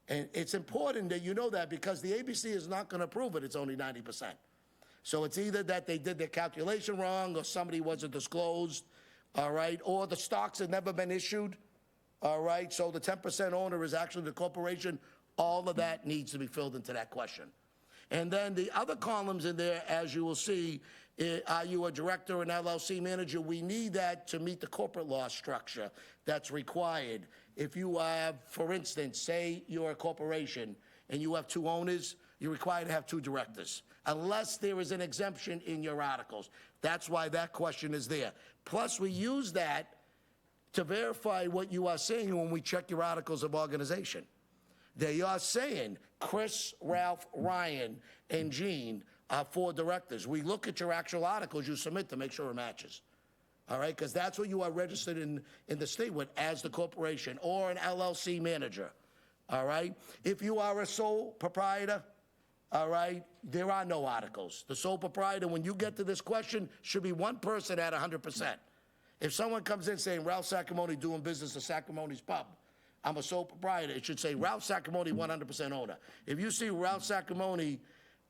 And it's important that you know that, because the ABC is not going to prove it. It's only 90%. So it's either that they did their calculation wrong, or somebody wasn't disclosed, all right? Or the stocks had never been issued, all right? So the 10% owner is actually the corporation. All of that needs to be filled into that question. And then the other columns in there, as you will see, are you a director or an LLC manager? We need that to meet the corporate law structure that's required. If you have, for instance, say you're a corporation and you have 2 owners, you're required to have 2 directors, unless there is an exemption in your articles. That's why that question is there. Plus, we use that to verify what you are saying when we check your articles of organization. They are saying Chris, Ralph, Ryan, and Gene are 4 directors. We look at your actual articles you submit to make sure it matches. All right, because that's what you are registered in the state with, as the corporation or an LLC manager. All right, if you are a sole proprietor, all right, there are no articles. The sole proprietor, when you get to this question, should be 1 person at 100%. If someone comes in saying Ralph Sacramone doing business at Sacramone's Pub, I'm a sole proprietor, it should say Ralph Sacramone 100% owner. If you see Ralph Sacramone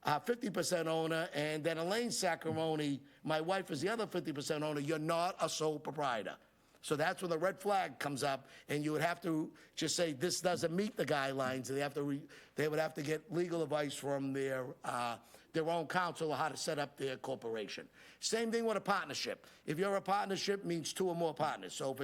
50% owner, and then Elaine Sacramone, my wife, is the other 50% owner, you're not a sole proprietor. So that's when the red flag comes up, and you would have to just say this doesn't meet the guidelines. They would have to get legal advice from their own counsel on how to set up their corporation. Same thing with a partnership. If you're a partnership, it means 2 or more partners. So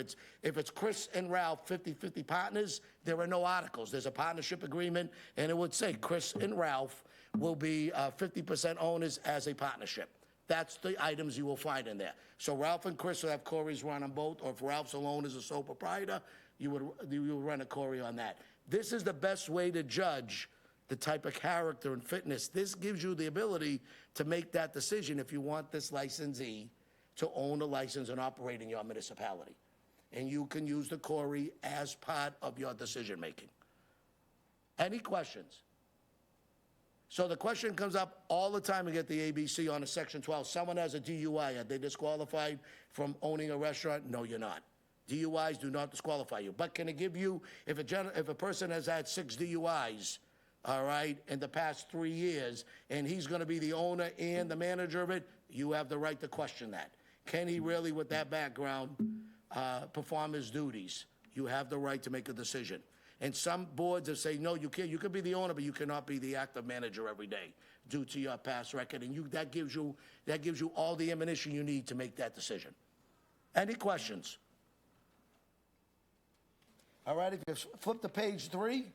if it's Chris and Ralph, 50-50 partners, there are no articles. There's a partnership agreement, and it would say Chris and Ralph will be 50% owners as a partnership. That's the items you will find in there. So Ralph and Chris will have Corey's run on both, or if Ralph's alone as a sole proprietor, you would run a Corey on that. This is the best way to judge the type of character and fitness. This gives you the ability to make that decision if you want this licensee to own a license and operate in your municipality. And you can use the Corey as part of your decision-making. Any questions? So the question comes up all the time. We get the ABC on a Section 12. Someone has a DUI. Are they disqualified from owning a restaurant? No, you're not. DUIs do not disqualify you. But can it give you, if a person has had 6 DUIs, all right, in the past 3 years, and he's going to be the owner and the manager of it, you have the right to question that. Can he really, with that background, perform his duties? You have the right to make a decision. And some boards have said, no, you can't. You can be the owner, but you cannot be the active manager every day. due to your past record, and that gives you all the ammunition you need to make that decision. Any questions? All right, if you flip to page 3,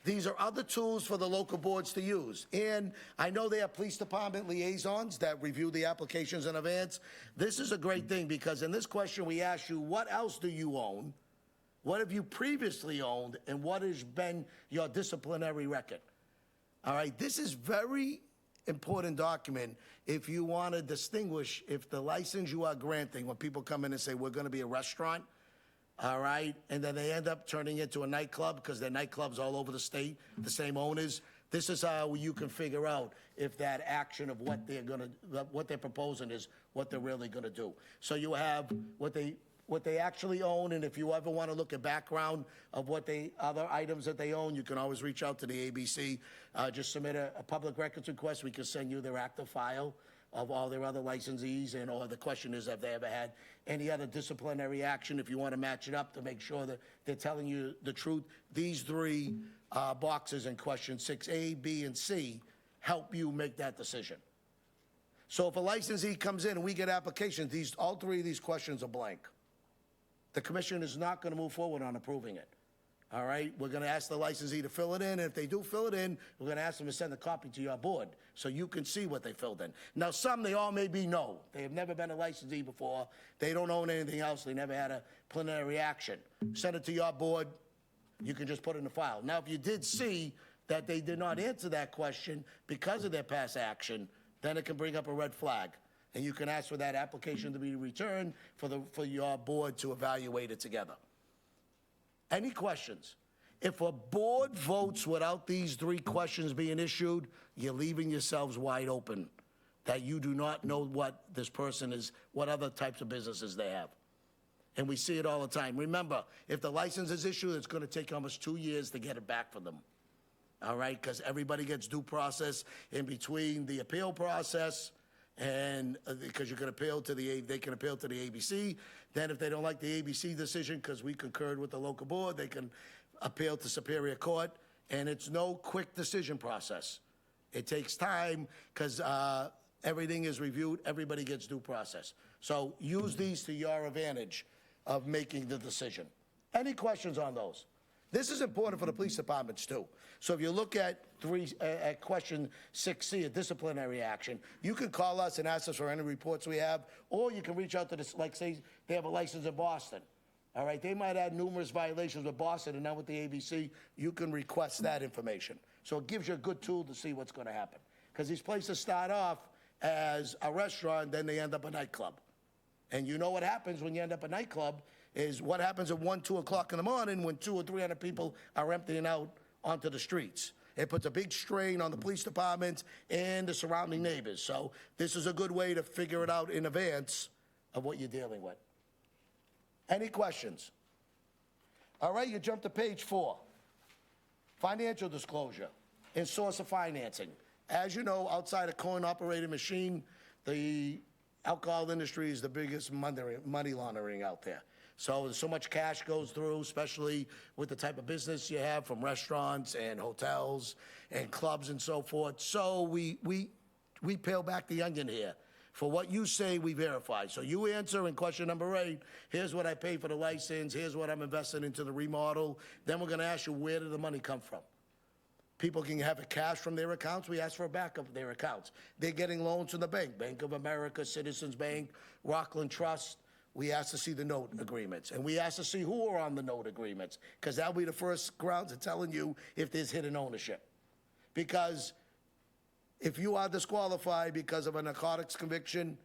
these are other tools for the local boards to use. And I know they have police department liaisons that review the applications in advance. This is a great thing because in this question we ask you, what else do you own? What have you previously owned? And what has been your disciplinary record? All right, this is very important document if you want to distinguish if the license you are granting, when people come in and say, we're going to be a restaurant, all right, and then they end up turning into a nightclub because they're nightclubs all over the state, the same owners. This is how you can figure out if that action of what they're proposing is what they're really going to do. So you have what they actually own, and if you ever want to look at background of other items that they own, you can always reach out to the ABC. Just submit a public records request. We can send you their active file of all their other licensees, or the question is, have they ever had any other disciplinary action? If you want to match it up to make sure that they're telling you the truth, these 3 boxes in question 6A, B, and C help you make that decision. So if a licensee comes in and we get applications, all 3 of these questions are blank. The commission is not going to move forward on approving it. All right, we're going to ask the licensee to fill it in, and if they do fill it in, we're going to ask them to send a copy to your board so you can see what they filled in. Now, they all may be no. They have never been a licensee before. They don't own anything else. They never had a plenary action. Send it to your board. You can just put it in the file. Now, if you did see that they did not answer that question because of their past action, then it can bring up a red flag. And you can ask for that application to be returned for your board to evaluate it together. Any questions? If a board votes without these 3 questions being issued, you're leaving yourselves wide open, that you do not know what this person is, what other types of businesses they have. And we see it all the time. Remember, if the license is issued, it's going to take almost 2 years to get it back from them. All right, because everybody gets due process in between the appeal process, and because you can appeal to they can appeal to the ABC. Then if they don't like the ABC decision, because we concurred with the local board, they can appeal to Superior Court, and it's no quick decision process. It takes time because everything is reviewed, everybody gets due process. So use these to your advantage of making the decision. Any questions on those? This is important for the police departments too. So if you look at question 6C, a disciplinary action, you can call us and ask us for any reports we have, or you can reach out to this, like say they have a license in Boston. All right, they might have numerous violations with Boston, and now with the ABC, you can request that information. So it gives you a good tool to see what's going to happen. Because these places start off as a restaurant, then they end up a nightclub. And you know what happens when you end up a nightclub is what happens at 1, 2 o'clock in the morning when 200 or 300 people are emptying out onto the streets. It puts a big strain on the police department and the surrounding neighbors. So this is a good way to figure it out in advance of what you're dealing with. Any questions? All right, you jump to page 4. Financial disclosure and source of financing. As you know, outside a coin-operated machine, the alcohol industry is the biggest money laundering out there. So much cash goes through, especially with the type of business you have from restaurants and hotels and clubs and so forth. So we peel back the onion here. For what you say, we verify. So you answer in question number 8, here's what I pay for the license, here's what I'm investing into the remodel. Then we're going to ask you, where did the money come from? People can have it cash from their accounts. We ask for a backup of their accounts. They're getting loans from the bank, Bank of America, Citizens Bank, Rockland Trust. We ask to see the note agreements, and we ask to see who are on the note agreements, because that'll be the first grounds of telling you if there's hidden ownership. Because if you are disqualified because of a narcotics conviction,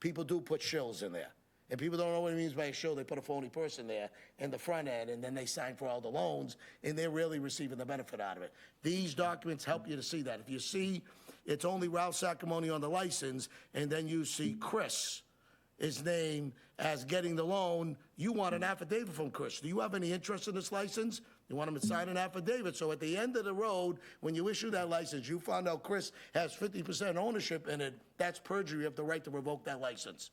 people do put shills in there. And people don't know what it means by a shill. They put a phony person there in the front end, and then they sign for all the loans, and they're really receiving the benefit out of it. These documents help you to see that. If you see it's only Ralph Sacramone on the license, and then you see Chris is named as getting the loan, you want an affidavit from Chris. Do you have any interest in this license? You want him to sign an affidavit. So at the end of the road, when you issue that license, you found out Chris has 50% ownership in it. That's perjury. You have the right to revoke that license.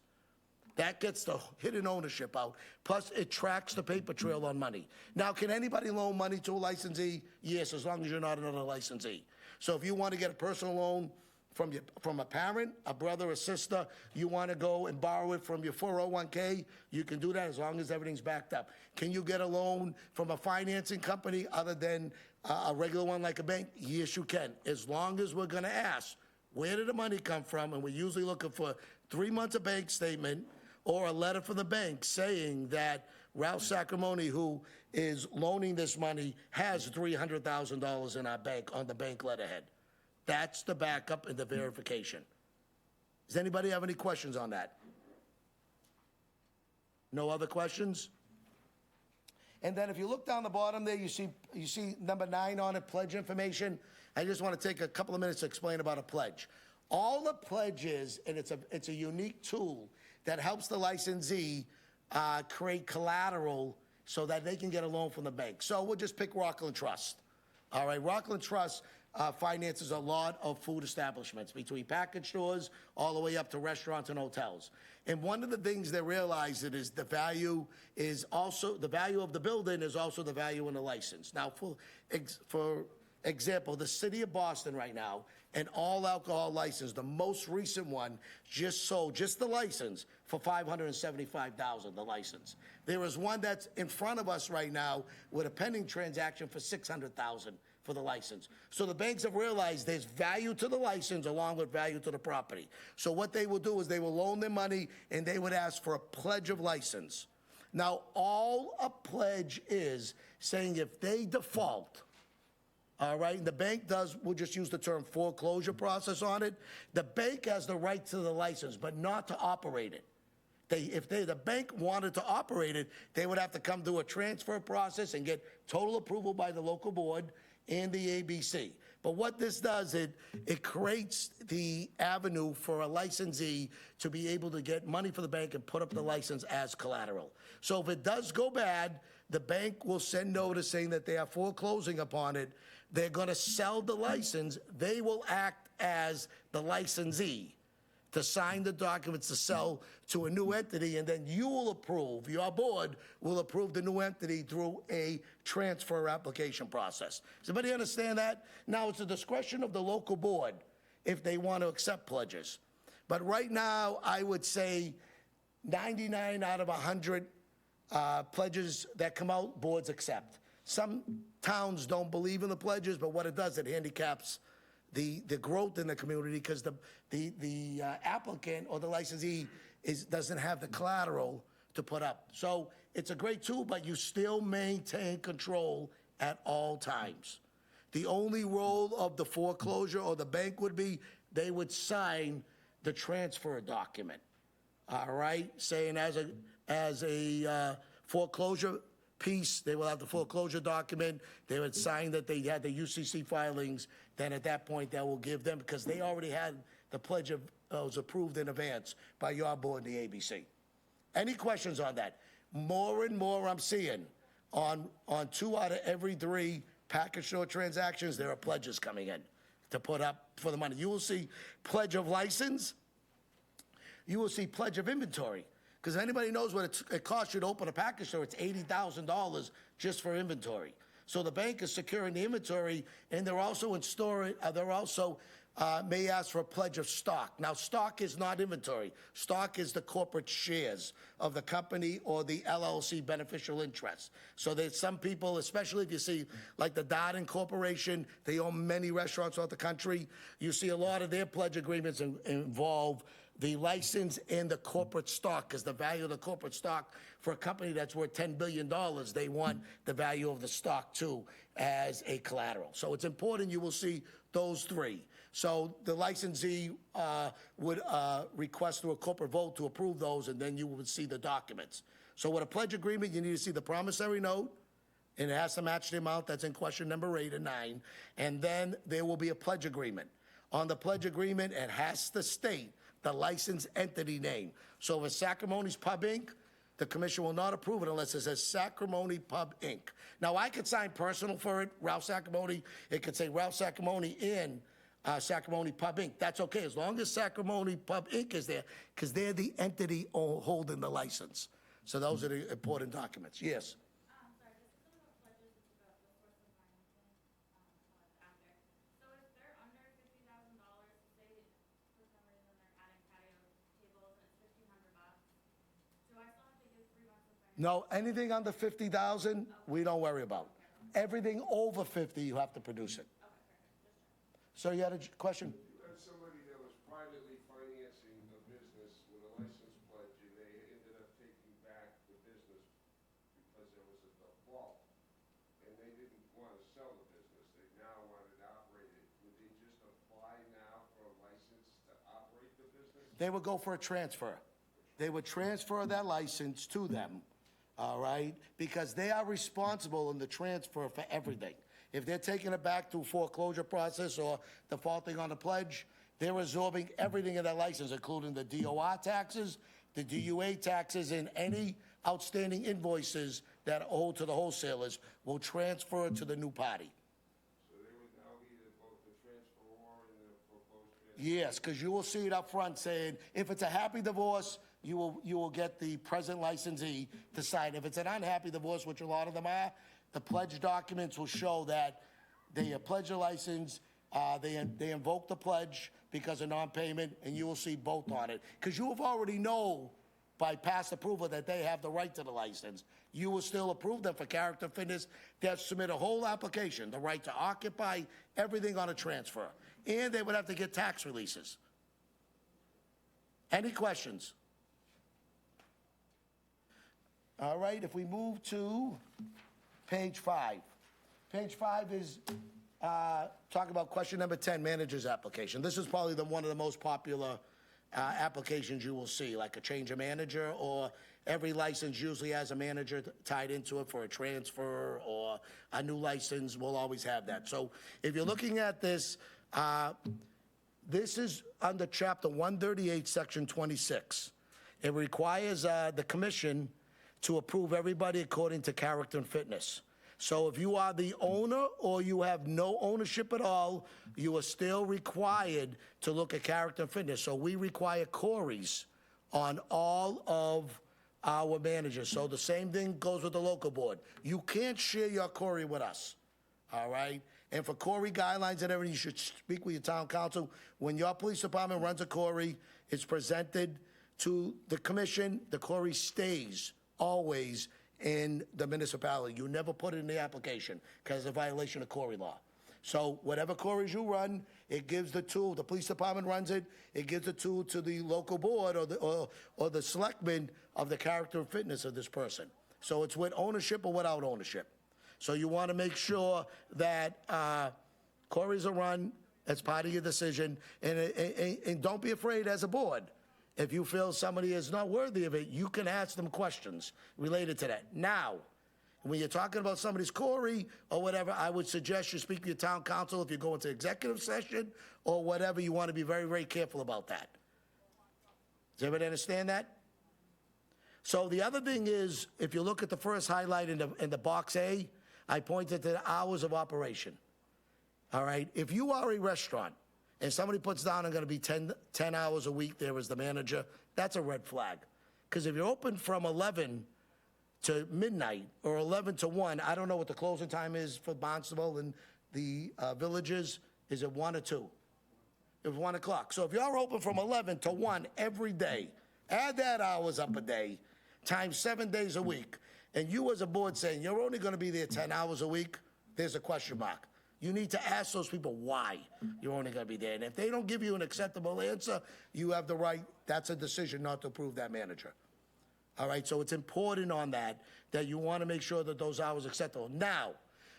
That gets the hidden ownership out. Plus, it tracks the paper trail on money. Now, can anybody loan money to a licensee? Yes, as long as you're not another licensee. So if you want to get a personal loan from a parent, a brother, a sister, you want to go and borrow it from your 401k, you can do that as long as everything's backed up. Can you get a loan from a financing company other than a regular one like a bank? Yes, you can, as long as we're going to ask, where did the money come from? And we're usually looking for 3 months of bank statement or a letter from the bank saying that Ralph Sacramone, who is loaning this money, has $300,000 in our bank on the bank letterhead. That's the backup and the verification. Does anybody have any questions on that? No other questions? And then if you look down the bottom there, you see number 9 on it, pledge information. I just want to take a couple of minutes to explain about a pledge. All the pledge is, and it's a unique tool that helps the licensee create collateral so that they can get a loan from the bank. So we'll just pick Rockland Trust. All right, Rockland Trust finances a lot of food establishments, between package stores all the way up to restaurants and hotels. And one of the things they realize is the value of the building is also the value in the license. Now, for example, the city of Boston right now, an all alcohol license, the most recent one, just sold, just the license, for $575,000, the license. There is one that's in front of us right now with a pending transaction for $600,000 for the license. So the banks have realized there's value to the license along with value to the property. So what they will do is they will loan their money and they would ask for a pledge of license. Now, all a pledge is saying if they default, all right, the bank we'll just use the term foreclosure process on it. The bank has the right to the license, but not to operate it. If the bank wanted to operate it, they would have to come through a transfer process and get total approval by the local board and the ABC. But what this does, it creates the avenue for a licensee to be able to get money for the bank and put up the license as collateral. So if it does go bad, the bank will send notice saying that they are foreclosing upon it. They're going to sell the license. They will act as the licensee to sign the documents to sell to a new entity, and then you will approve, your board will approve the new entity through a transfer application process. Does everybody understand that? Now, it's the discretion of the local board if they want to accept pledges. But right now, I would say 99 out of 100 pledges that come out, boards accept. Some towns don't believe in the pledges, but what it does, it handicaps the growth in the community because the applicant or the licensee doesn't have the collateral to put up. So it's a great tool, but you still maintain control at all times. The only role of the foreclosure or the bank would be they would sign the transfer document, all right, saying as a foreclosure piece, they will have the foreclosure document, they would sign that they had the UCC filings, then at that point that will give them, because they already had the pledge was approved in advance by your board and the ABC. Any questions on that? More and more I'm seeing on 2 out of every 3 package store transactions, there are pledges coming in to put up for the money. You will see pledge of license, you will see pledge of inventory. Because anybody knows what it costs you to open a package store, it's $80,000 just for inventory. So the bank is securing the inventory, and they're also may ask for a pledge of stock. Now, stock is not inventory. Stock is the corporate shares of the company or the LLC beneficial interest. So there's some people, especially if you see like the Darden Corporation, they own many restaurants throughout the country. You see a lot of their pledge agreements involve the license and the corporate stock, because the value of the corporate stock for a company that's worth $10 billion, they want the value of the stock too as a collateral. So it's important you will see those 3. So the licensee would request through a corporate vote to approve those, and then you would see the documents. So with a pledge agreement, you need to see the promissory note, and it has to match the amount that's in question number 8 and 9, and then there will be a pledge agreement. On the pledge agreement, it has to state the licensed entity name. So if it's Sacramone's Pub, Inc., the commission will not approve it unless it says Sacramone Pub, Inc. Now, I could sign personal for it, Ralph Sacramone. It could say Ralph Sacramone in Sacramone Pub Inc. That's okay, as long as Sacramone Pub Inc. is there, because they're the entity holding the license. So those are the important documents. Yes? Sorry, this isn't about pledges, it's about the source of financing, after. So if they're under $50,000, say for some reason they're adding patio tables and it's $1,500, do I still have to give 3 months of financing? No, anything under 50,000, we don't worry about. Everything over 50, you have to produce it. So you had a question? You had somebody that was privately financing a business with a license pledge, and they ended up taking back the business because there was a default, and they didn't want to sell the business, they now wanted to operate it. Would they just apply now for a license to operate the business? They would go for a transfer. They would transfer that license to them, all right? Because they are responsible in the transfer for everything. If they're taking it back through foreclosure process or defaulting on the pledge, they're absorbing everything in that license, including the DOR taxes, the DUA taxes, and any outstanding invoices that owe to the wholesalers will transfer to the new party. So they would now be both the transferor and the proposed transfer? Yes, because you will see it up front saying, if it's a happy divorce, you will get the present licensee to sign. If it's an unhappy divorce, which a lot of them are, the pledge documents will show that they pledge a license, they invoke the pledge because of non-payment, and you will see both on it. Because you have already know by past approval that they have the right to the license. You will still approve them for character fitness. They'll submit a whole application, the right to occupy, everything on a transfer. And they would have to get tax releases. Any questions? All right, if we move to page 5. Page 5 is talk about question number 10, manager's application. This is probably one of the most popular applications you will see, like a change of manager, or every license usually has a manager tied into it for a transfer or a new license. We'll always have that. So if you're looking at this, this is under Chapter 138, Section 26. It requires the commission to approve everybody according to character and fitness. So if you are the owner or you have no ownership at all, you are still required to look at character and fitness. So we require Corey's on all of our managers. So the same thing goes with the local board. You can't share your Corey with us, all right? And for Corey guidelines and everything, you should speak with your town council. When your police department runs a Corey, it's presented to the commission. The Corey stays always in the municipality. You never put it in the application because it's a violation of Corey law. So whatever Corys you run, it gives the tool. The police department runs it. It gives the tool to the local board or the selectman of the character and fitness of this person. So it's with ownership or without ownership. So you want to make sure that Corys are run as part of your decision, and don't be afraid as a board. If you feel somebody is not worthy of it, you can ask them questions related to that. Now, when you're talking about somebody's Corey or whatever, I would suggest you speak to your town council if you go into executive session or whatever. You want to be very, very careful about that. Does everybody understand that? So the other thing is, if you look at the first highlight in the box A, I pointed to the hours of operation. All right? If you are a restaurant, and somebody puts down I'm going to be 10 hours a week there as the manager, that's a red flag. Because if you're open from 11 to midnight or 11 to 1, I don't know what the closing time is for Barnstable and the villages. Is it 1 or 2? It's 1 o'clock. So if you're open from 11 to 1 every day, add that hours up a day, times 7 days a week, and you as a board saying you're only going to be there 10 hours a week, there's a question mark. You need to ask those people why you're only going to be there. And if they don't give you an acceptable answer, you have the right, that's a decision not to approve that manager. All right, so it's important on that you want to make sure that those hours are acceptable. Now,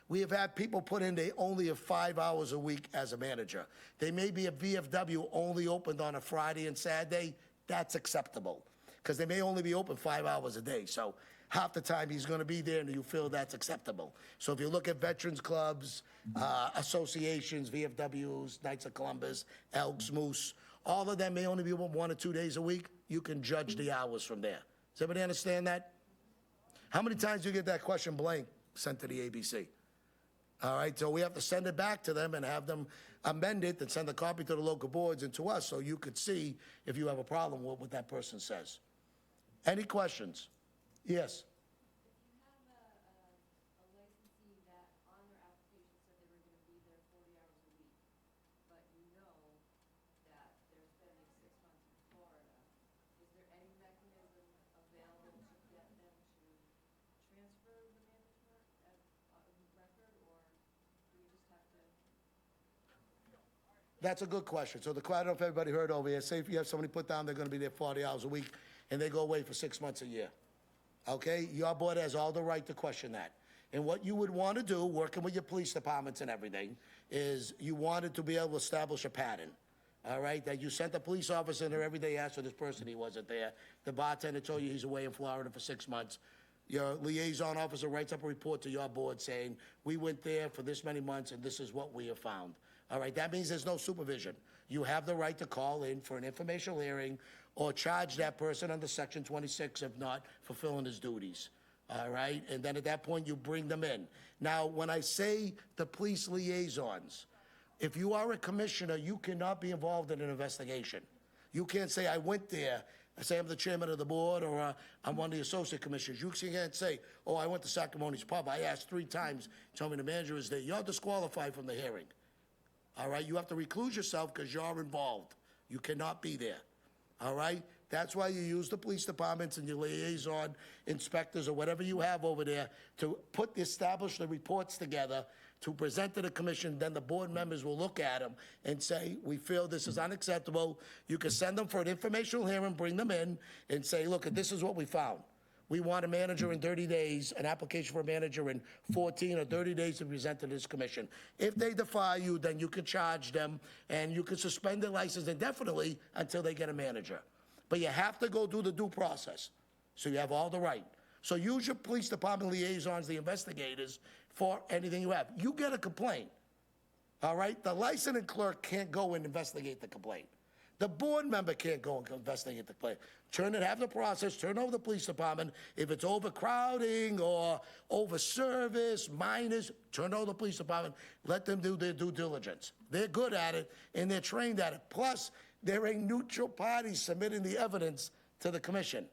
we have had people put in they only have 5 hours a week as a manager. They may be a VFW only opened on a Friday and Saturday. That's acceptable because they may only be open 5 hours a day. So half the time he's going to be there and you feel that's acceptable. So if you look at veterans clubs, associations, VFWs, Knights of Columbus, Elks, Moose, all of them may only be open 1 or 2 days a week. You can judge the hours from there. Does everybody understand that? How many times do you get that question blank sent to the ABC? All right, so we have to send it back to them and have them amend it and send a copy to the local boards and to us, so you could see if you have a problem with what that person says. Any questions? Yes? If you have a licensee that on their application said they were gonna be there 40 hours a week, but you know that they're spending 6 months in Florida, is there any mechanism available to get them to transfer the management record, or do we just have to? That's a good question. So I don't know if everybody heard over here, say if you have somebody put down they're gonna be there 40 hours a week, and they go away for 6 months a year. Okay, your board has all the right to question that. And what you would want to do, working with your police departments and everything, is you wanted to be able to establish a pattern. All right, that you sent a police officer there every day, asked for this person, he wasn't there. The bartender told you he's away in Florida for 6 months. Your liaison officer writes up a report to your board saying, we went there for this many months and this is what we have found. All right, that means there's no supervision. You have the right to call in for an informational hearing or charge that person under Section 26 of not fulfilling his duties. All right, and then at that point, you bring them in. Now, when I say the police liaisons, if you are a commissioner, you cannot be involved in an investigation. You can't say, I went there, I say I'm the chairman of the board, or I'm one of the associate commissioners. You can't say, oh, I went to Sacramone's pub. I asked 3 times, told me the manager is there. You're disqualified from the hearing. All right, you have to recluse yourself because you're involved. You cannot be there. All right? That's why you use the police departments and your liaison inspectors or whatever you have over there to establish the reports together to present to the commission. Then the board members will look at them and say, we feel this is unacceptable. You can send them for an informational hearing, bring them in and say, look, this is what we found. We want a manager in 30 days, an application for a manager in 14 or 30 days to present to this commission. If they defy you, then you can charge them and you can suspend their license indefinitely until they get a manager. But you have to go through the due process. So you have all the right. So use your police department liaisons, the investigators, for anything you have. You get a complaint, all right? The licensing clerk can't go and investigate the complaint. The board member can't go and investigate the complaint. Have the process, turn over the police department. If it's overcrowding or over service, minors, turn over the police department. Let them do their due diligence. They're good at it and they're trained at it. Plus, they're a neutral party submitting the evidence to the commission,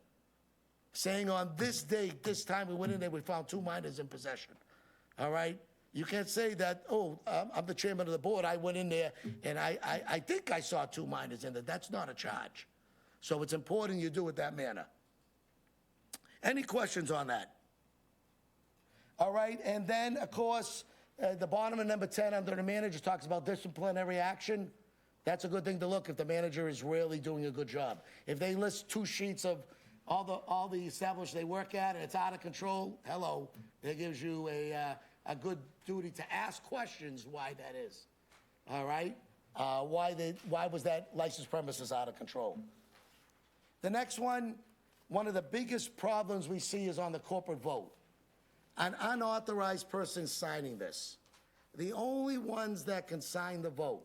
saying on this date, this time we went in there, we found 2 minors in possession. All right? You can't say that, oh, I'm the chairman of the board, I went in there and I think I saw 2 minors in there. That's not a charge. So it's important you do it that manner. Any questions on that? All right, and then, of course, the bottom of number 10 under the manager talks about disciplinary action. That's a good thing to look if the manager is really doing a good job. If they list 2 sheets of all the establishments they work at and it's out of control, hello, that gives you a good duty to ask questions why that is. All right? Why was that licensed premises out of control? The next one of the biggest problems we see is on the corporate vote. An unauthorized person signing this. The only ones that can sign the vote,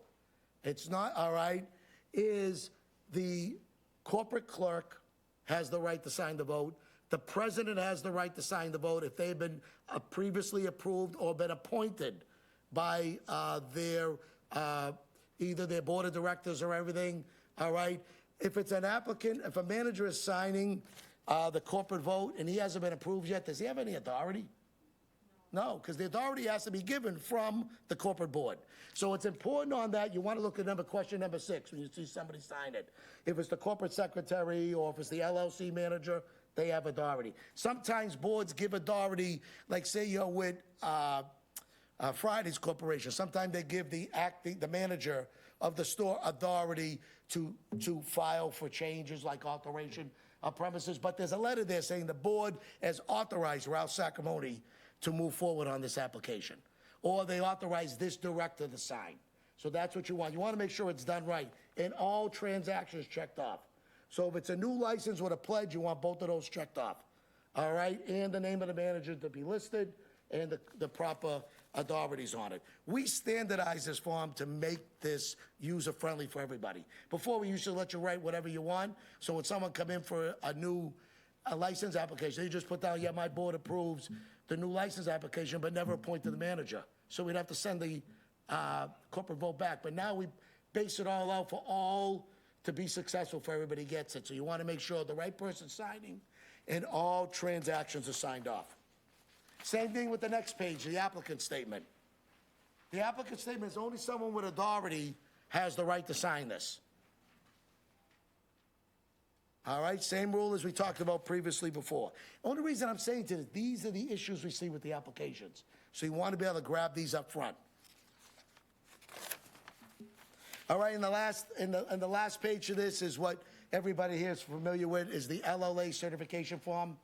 it's not, all right, is the corporate clerk has the right to sign the vote. The president has the right to sign the vote if they've been previously approved or been appointed by either their board of directors or everything, all right? If it's an applicant, if a manager is signing the corporate vote and he hasn't been approved yet, does he have any authority? No, because the authority has to be given from the corporate board. So it's important on that. You want to look at question number 6 when you see somebody sign it. If it's the corporate secretary or if it's the LLC manager, they have authority. Sometimes boards give authority, like say you're with Friday's Corporation. Sometimes they give the manager of the store authority to file for changes like alteration of premises. But there's a letter there saying the board has authorized Ralph Sacramone to move forward on this application. Or they authorize this director to sign. So that's what you want. You want to make sure it's done right. And all transactions checked off. So if it's a new license with a pledge, you want both of those checked off. All right? And the name of the manager to be listed and the proper authorities on it. We standardize this form to make this user-friendly for everybody. Before, we used to let you write whatever you want. So when someone come in for a license application, they just put down, yeah, my board approves the new license application, but never appointed the manager. so we'd have to send the corporate vote back. But now we base it all out for all to be successful for everybody gets it. So you want to make sure the right person's signing and all transactions are signed off. Same thing with the next page, the applicant statement. The applicant statement is only someone with authority has the right to sign this. All right, same rule as we talked about previously before. Only reason I'm saying to this, these are the issues we see with the applications. So you want to be able to grab these up front. All right, and the last page of this is what everybody here is familiar with, is the LLA certification form.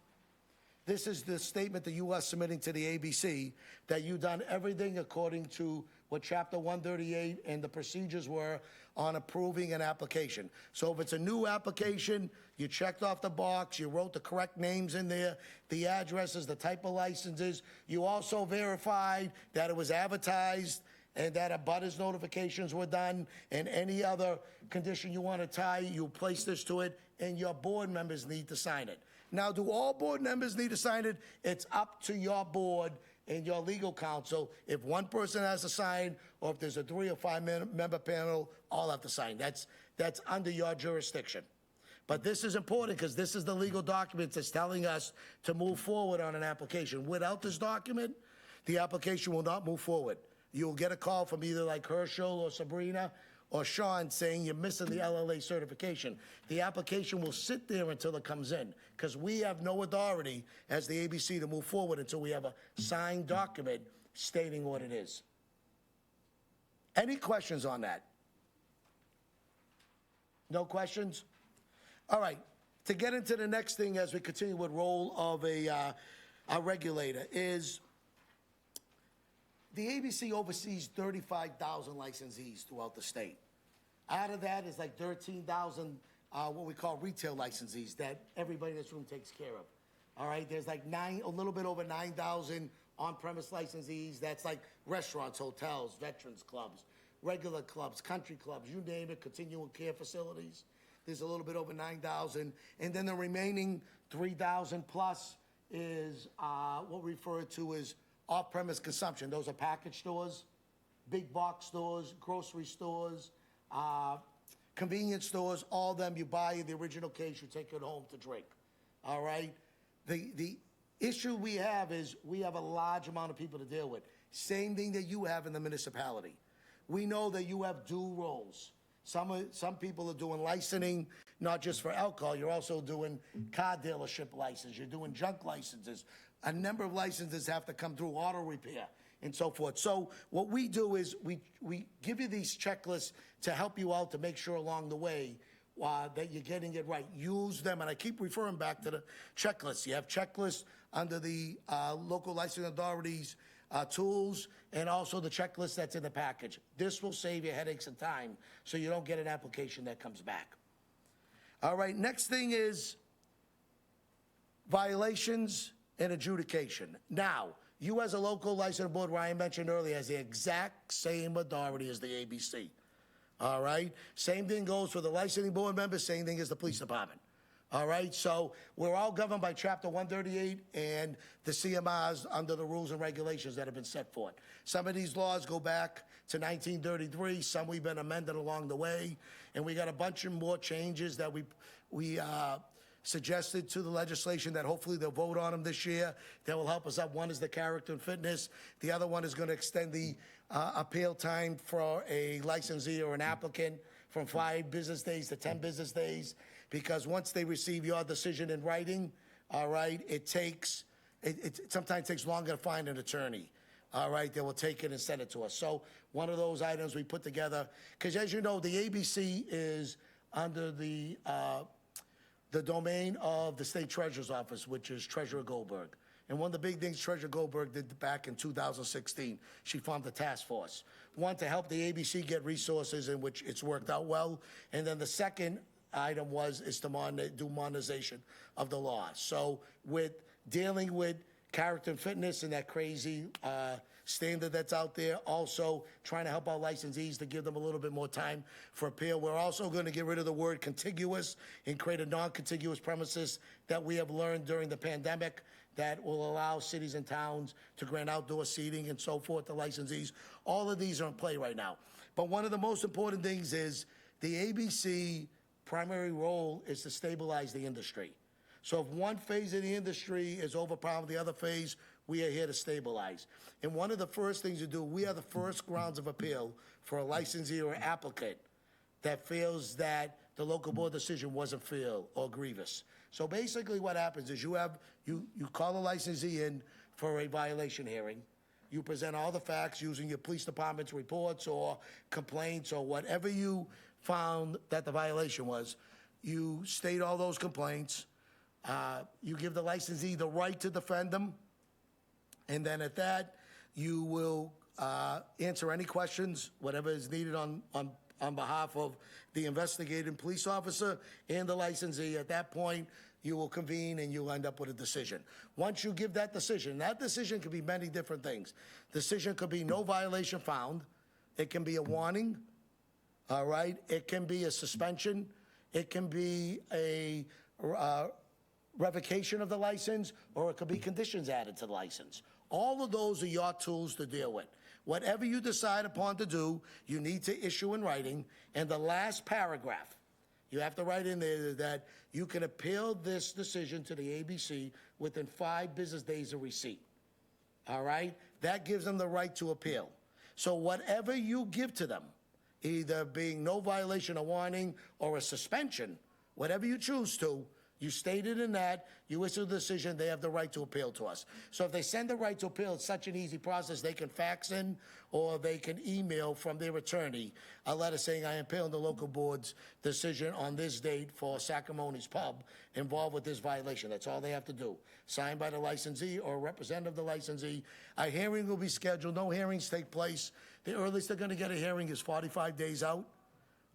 This is the statement that you are submitting to the ABC, that you've done everything according to what Chapter 138 and the procedures were on approving an application. So if it's a new application, you checked off the box, you wrote the correct names in there, the addresses, the type of licenses. You also verified that it was advertised and that abutters notifications were done, and any other condition you want to tie, you place this to it, and your board members need to sign it. Now, do all board members need to sign it? It's up to your board and your legal counsel. If one person has to sign, or if there's a 3 or 5 member panel, all have to sign. That's under your jurisdiction. But this is important because this is the legal document that's telling us to move forward on an application. Without this document, the application will not move forward. You'll get a call from either like Herschel or Sabrina or Sean saying you're missing the LLA certification. The application will sit there until it comes in, because we have no authority as the ABC to move forward until we have a signed document stating what it is. Any questions on that? No questions? All right, to get into the next thing as we continue with role of a regulator is the ABC oversees 35,000 licensees throughout the state. Out of that is like 13,000 what we call retail licensees that everybody in this room takes care of. All right, there's like a little bit over 9,000 on-premise licensees. That's like restaurants, hotels, veterans clubs, regular clubs, country clubs, you name it, continual care facilities. There's a little bit over 9,000. And then the remaining 3,000 plus is what we refer to as off-premise consumption. Those are package stores, big box stores, grocery stores, convenience stores, all of them. You buy in the original case, you take it home to drink. All right? The issue we have is we have a large amount of people to deal with. Same thing that you have in the municipality. We know that you have dual roles. Some people are doing licensing, not just for alcohol. You're also doing car dealership license. You're doing junk licenses. A number of licenses have to come through, auto repair and so forth. So what we do is we give you these checklists to help you out to make sure along the way that you're getting it right. Use them, and I keep referring back to the checklists. You have checklists under the local licensing authorities tools, and also the checklist that's in the package. This will save you headaches and time so you don't get an application that comes back. All right, next thing is violations and adjudication. Now, you as a local licensing board, Ryan mentioned earlier, has the exact same authority as the ABC. All right? Same thing goes for the licensing board members, same thing as the police department. All right? So we're all governed by Chapter 138 and the CMRs under the rules and regulations that have been set forth. Some of these laws go back to 1933. Some we've been amended along the way. And we got a bunch of more changes that we suggested to the legislation that hopefully they'll vote on them this year that will help us out. One is the character and fitness. The other one is going to extend the appeal time for a licensee or an applicant from 5 business days to 10 business days, because once they receive your decision in writing, all right, it sometimes takes longer to find an attorney. All right, they will take it and send it to us. So one of those items we put together, because as you know, the ABC is under the domain of the state treasurer's office, which is Treasurer Goldberg. And one of the big things Treasurer Goldberg did back in 2016, she formed a task force. One, to help the ABC get resources, in which it's worked out well. And then the second item is to do modernization of the law. So with dealing with character and fitness and that crazy standard that's out there, also trying to help our licensees to give them a little bit more time for appeal. We're also going to get rid of the word contiguous and create a non-contiguous premises that we have learned during the pandemic that will allow cities and towns to grant outdoor seating and so forth to licensees. All of these are in play right now. But one of the most important things is the ABC primary role is to stabilize the industry. So if one phase of the industry is overpowered the other phase, we are here to stabilize. And one of the first things to do, we are the first grounds of appeal for a licensee or applicant that feels that the local board decision wasn't fair or grievous. So basically what happens is you call the licensee in for a violation hearing. You present all the facts using your police department's reports or complaints or whatever you found that the violation was. You state all those complaints. You give the licensee the right to defend them. And then at that, you will answer any questions, whatever is needed on behalf of the investigating police officer and the licensee. At that point, you will convene and you'll end up with a decision. Once you give that decision could be many different things. Decision could be no violation found. It can be a warning, all right? It can be a suspension. It can be a revocation of the license, or it could be conditions added to the license. All of those are your tools to deal with. Whatever you decide upon to do, you need to issue in writing. And the last paragraph, you have to write in there that you can appeal this decision to the ABC within 5 business days of receipt. All right? That gives them the right to appeal. So whatever you give to them, either being no violation, a warning, or a suspension, whatever you choose to, you stated in that, you issue the decision, they have the right to appeal to us. So if they send the right to appeal, it's such an easy process, they can fax in or they can email from their attorney a letter saying, I am appealing the local board's decision on this date for Sacramone's Pub involved with this violation. That's all they have to do. Signed by the licensee or a representative of the licensee. A hearing will be scheduled. No hearings take place. The earliest they're going to get a hearing is 45 days out.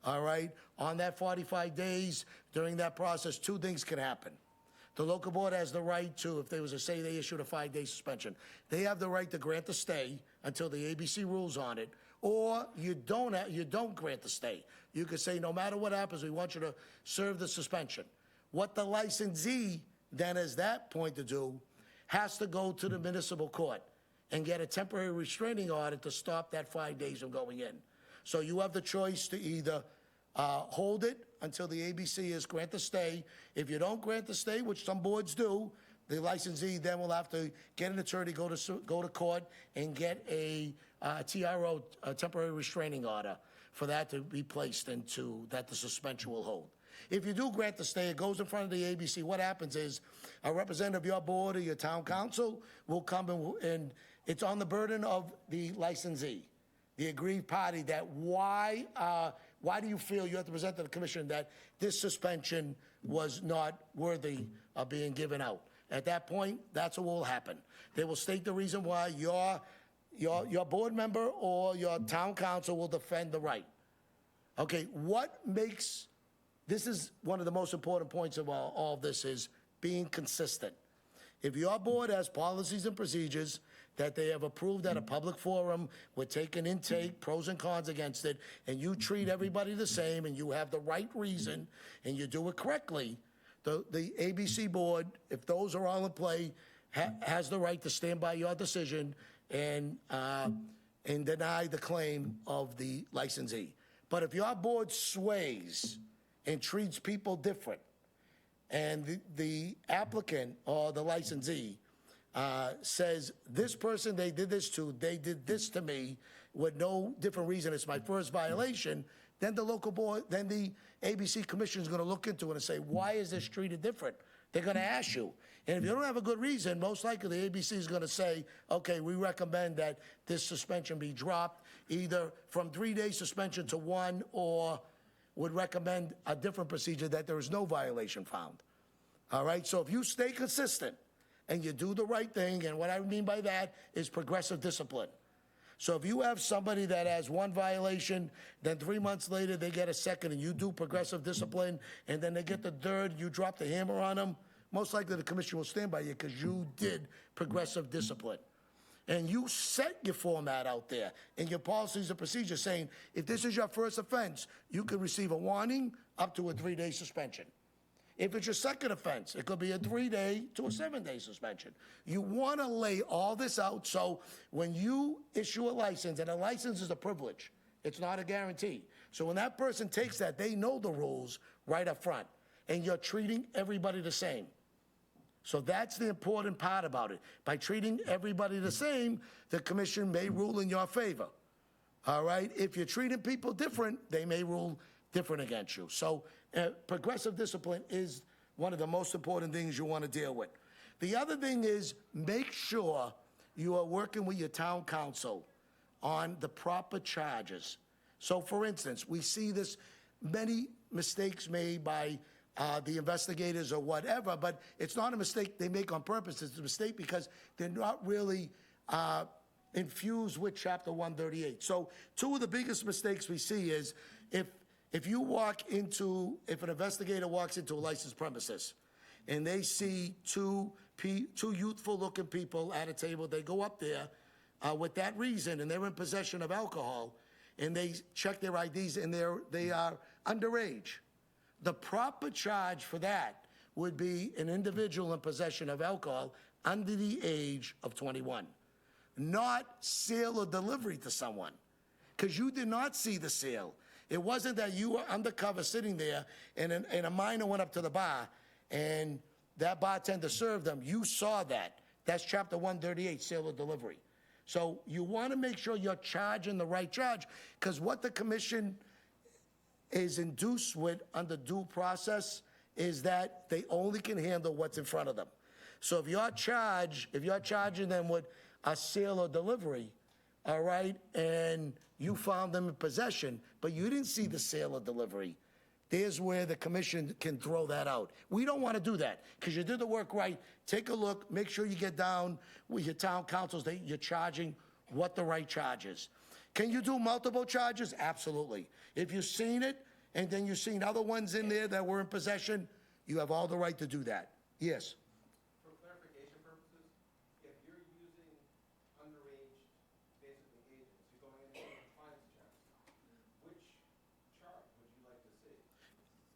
All right? On that 45 days, during that process, 2 things can happen. The local board has the right to, if there was say they issued a 5-day suspension, they have the right to grant the stay until the ABC rules on it, or you don't grant the stay. You could say, no matter what happens, we want you to serve the suspension. What the licensee then has that point to do has to go to the municipal court and get a temporary restraining order to stop that 5 days from going in. So you have the choice to either hold it until the ABC is grant the stay. If you don't grant the stay, which some boards do, the licensee then will have to get an attorney, go to court, and get a TRO, a temporary restraining order, for that to be placed into, that the suspension will hold. If you do grant the stay, it goes in front of the ABC. What happens is a representative of your board or your town council will come and it's on the burden of the licensee, the aggrieved party, that why do you feel you have to present to the commission that this suspension was not worthy of being given out? At that point, that's what will happen. They will state the reason why your board member or your town council will defend the right. Okay, this is one of the most important points of all of this, is being consistent. If your board has policies and procedures that they have approved at a public forum, with taking intake, pros and cons against it, and you treat everybody the same, and you have the right reason, and you do it correctly, the ABC board, if those are all in play, has the right to stand by your decision and deny the claim of the licensee. But if your board sways and treats people different, and the applicant or the licensee says, this person they did this to me with no different reason, it's my first violation, then the local board, then the ABC commission is going to look into it and say, why is this treated different? They're going to ask you. And if you don't have a good reason, most likely the ABC is going to say, okay, we recommend that this suspension be dropped, either from 3-day suspension to 1, or would recommend a different procedure that there is no violation found. All right? So if you stay consistent and you do the right thing, and what I mean by that is progressive discipline. So if you have somebody that has 1 violation, then 3 months later they get a second, and you do progressive discipline, and then they get the 3rd, you drop the hammer on them, most likely the commission will stand by you because you did progressive discipline. And you set your format out there and your policies and procedures saying, if this is your first offense, you can receive a warning up to a 3-day suspension. If it's your second offense, it could be a 3-day to a 7-day suspension. You want to lay all this out so when you issue a license, and a license is a privilege, it's not a guarantee. So when that person takes that, they know the rules right up front, and you're treating everybody the same. So that's the important part about it. By treating everybody the same, the commission may rule in your favor. All right? If you're treating people different, they may rule different against you. So progressive discipline is one of the most important things you want to deal with. The other thing is make sure you are working with your town council on the proper charges. So for instance, we see this many mistakes made by the investigators or whatever, but it's not a mistake they make on purpose. It's a mistake because they're not really infused with Chapter 138. So two of the biggest mistakes we see is if an investigator walks into a licensed premises and they see two youthful-looking people at a table, they go up there with that reason, and they're in possession of alcohol, and they check their IDs, and they are underage. The proper charge for that would be an individual in possession of alcohol under the age of 21, not sale or delivery to someone, because you did not see the sale. It wasn't that you were undercover sitting there and a minor went up to the bar and that bartender served them. You saw that. That's Chapter 138, sale or delivery. So you want to make sure you're charging the right charge, because what the commission is induced with under due process is that they only can handle what's in front of them. So if you're charging them with a sale or delivery, all right, and you found them in possession, but you didn't see the sale or delivery, there's where the commission can throw that out. We don't want to do that, because you did the work right. Take a look, make sure you get down with your town councils that you're charging what the right charge is. Can you do multiple charges? Absolutely. If you've seen it, and then you've seen other ones in there that were in possession, you have all the right to do that. Yes? For clarification purposes, if you're using underage, basically agents, you're going into compliance checks, which charge would you like to see?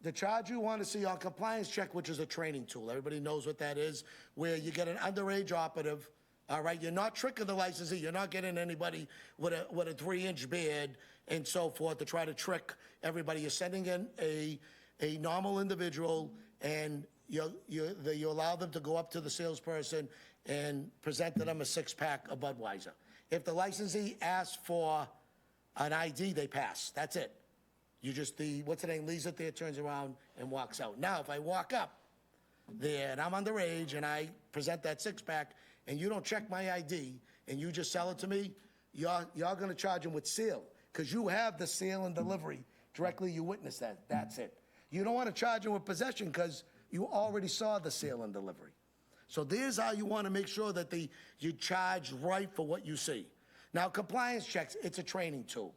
The charge you want to see on compliance check, which is a training tool, everybody knows what that is, where you get an underage operative, all right? You're not tricking the licensee, you're not getting anybody with a 3-inch beard and so forth to try to trick everybody. You're sending in a normal individual, and you allow them to go up to the salesperson and present to them a 6-pack of Budweiser. If the licensee asks for an ID, they pass. That's it. You just, what's the name, leaves it there, turns around, and walks out. Now, if I walk up there and I'm underage and I present that 6-pack and you don't check my ID and you just sell it to me, you're going to charge them with sale, because you have the sale and delivery. Directly, you witnessed that. That's it. You don't want to charge them with possession because you already saw the sale and delivery. So there's how you want to make sure that you charge right for what you see. Now, compliance checks, it's a training tool.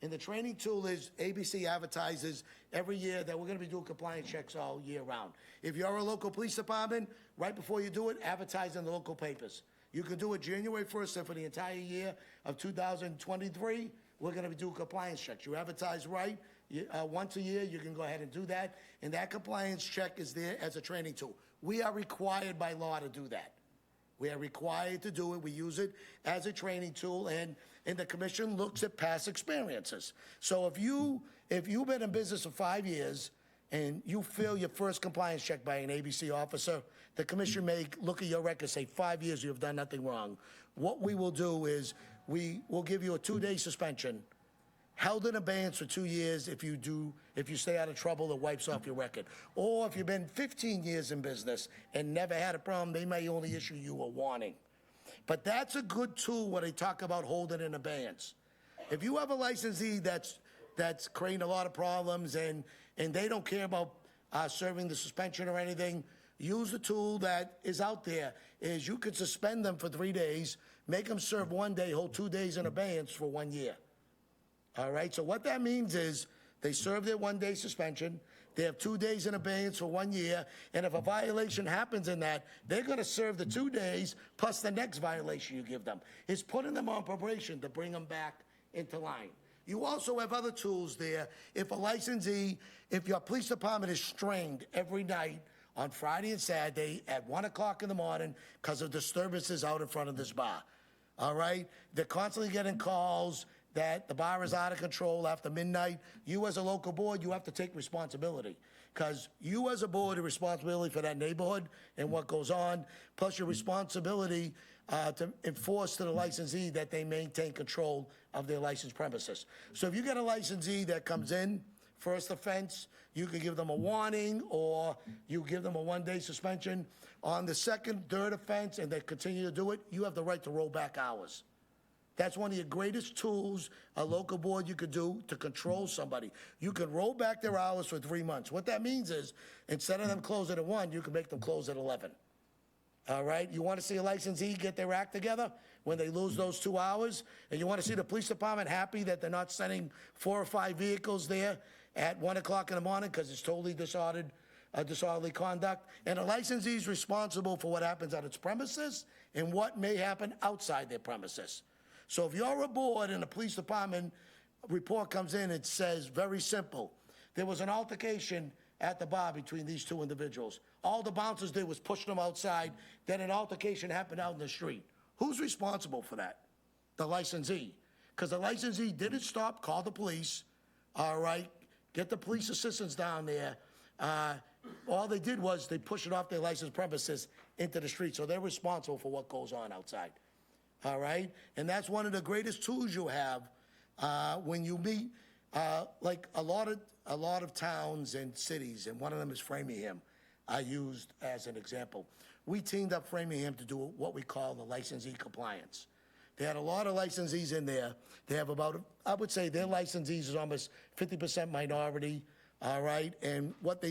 And the training tool is ABC advertises every year that we're going to be doing compliance checks all year round. If you're a local police department, right before you do it, advertise in the local papers. You can do it January 1st, and for the entire year of 2023, we're going to be doing compliance checks. You advertise right. Once a year, you can go ahead and do that. And that compliance check is there as a training tool. We are required by law to do that. We are required to do it. We use it as a training tool, and the commission looks at past experiences. So if you've been in business for 5 years and you fail your first compliance check by an ABC officer, the commission may look at your record and say, 5 years, you have done nothing wrong. What we will do is we will give you a 2-day suspension, held in abeyance for 2 years if you stay out of trouble, it wipes off your record. Or if you've been 15 years in business and never had a problem, they may only issue you a warning. But that's a good tool when they talk about holding in abeyance. If you have a licensee that's creating a lot of problems and they don't care about serving the suspension or anything, use the tool that is out there. Is you could suspend them for 3 days, make them serve 1 day, hold 2 days in abeyance for 1 year. All right, so what that means is they serve their 1-day suspension, they have 2 days in abeyance for 1 year, and if a violation happens in that, they're going to serve the 2 days plus the next violation you give them. It's putting them on probation to bring them back into line. You also have other tools there. If a licensee, if your police department is strained every night on Friday and Saturday at 1 o'clock in the morning because of disturbances out in front of this bar, all right? They're constantly getting calls that the bar is out of control after midnight. You as a local board, you have to take responsibility because you as a board are responsibility for that neighborhood and what goes on, plus your responsibility to enforce to the licensee that they maintain control of their licensed premises. So if you get a licensee that comes in, first offense, you can give them a warning or you give them a 1-day suspension. On the second, third offense, and they continue to do it, you have the right to roll back hours. That's one of your greatest tools a local board you could do to control somebody. You can roll back their hours for 3 months. What that means is, instead of them closing at 1, you can make them close at 11. All right? You want to see a licensee get their act together when they lose those 2 hours? And you want to see the police department happy that they're not sending 4 or 5 vehicles there at 1 o'clock in the morning because it's totally disorderly conduct? And a licensee is responsible for what happens at its premises and what may happen outside their premises. So if you're a board and the police department report comes in, it says, very simple, there was an altercation at the bar between these 2 individuals. All the bouncers did was push them outside, then an altercation happened out in the street. Who's responsible for that? The licensee. Because the licensee didn't stop, call the police, all right, get the police assistance down there. All they did was they pushed it off their licensed premises into the street, so they're responsible for what goes on outside. All right? And that's one of the greatest tools you have when you meet, like a lot of towns and cities, and one of them is Framingham, I used as an example. We teamed up Framingham to do what we call the licensee compliance. They had a lot of licensees in there. They have about, I would say their licensees is almost 50% minority, all right? And what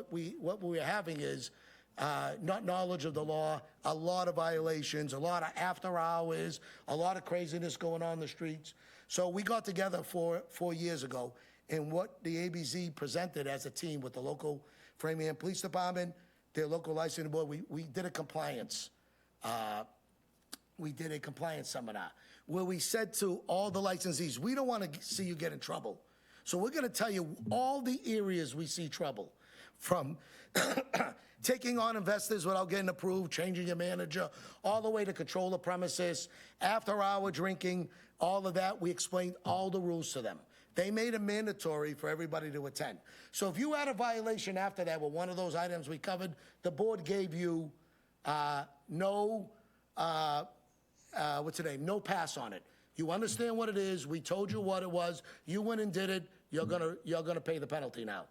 we're having is not knowledge of the law, a lot of violations, a lot of after hours, a lot of craziness going on in the streets. So we got together 4 years ago, and what the ABZ presented as a team with the local Framingham Police Department, their local licensing board, we did a compliance. We did a compliance seminar where we said to all the licensees, we don't want to see you get in trouble. So we're going to tell you all the areas we see trouble, from taking on investors without getting approved, changing your manager, all the way to control the premises, after-hour drinking, all of that. We explained all the rules to them. They made it mandatory for everybody to attend. So if you had a violation after that with one of those items we covered, the board gave you no pass on it. You understand what it is. We told you what it was. You went and did it. You're gonna pay the penalty now.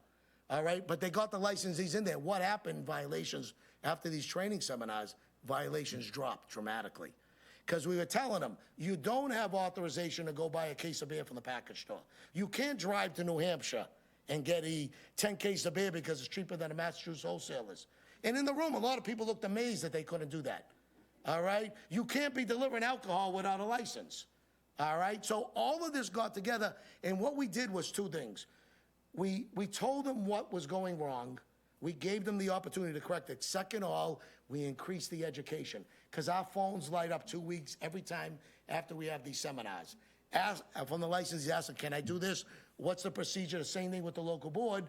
All right? But they got the licensees in there. What happened, violations, after these training seminars, violations dropped dramatically. Because we were telling them, you don't have authorization to go buy a case of beer from the package store. You can't drive to New Hampshire and get a 10 case of beer because it's cheaper than the Massachusetts wholesalers. And in the room, a lot of people looked amazed that they couldn't do that. All right? You can't be delivering alcohol without a license. All right? So all of this got together, and what we did was 2 things. We told them what was going wrong. We gave them the opportunity to correct it. Second of all, we increased the education, because our phones light up 2 weeks every time after we have these seminars. From the licensee, ask them, can I do this? What's the procedure? The same thing with the local board.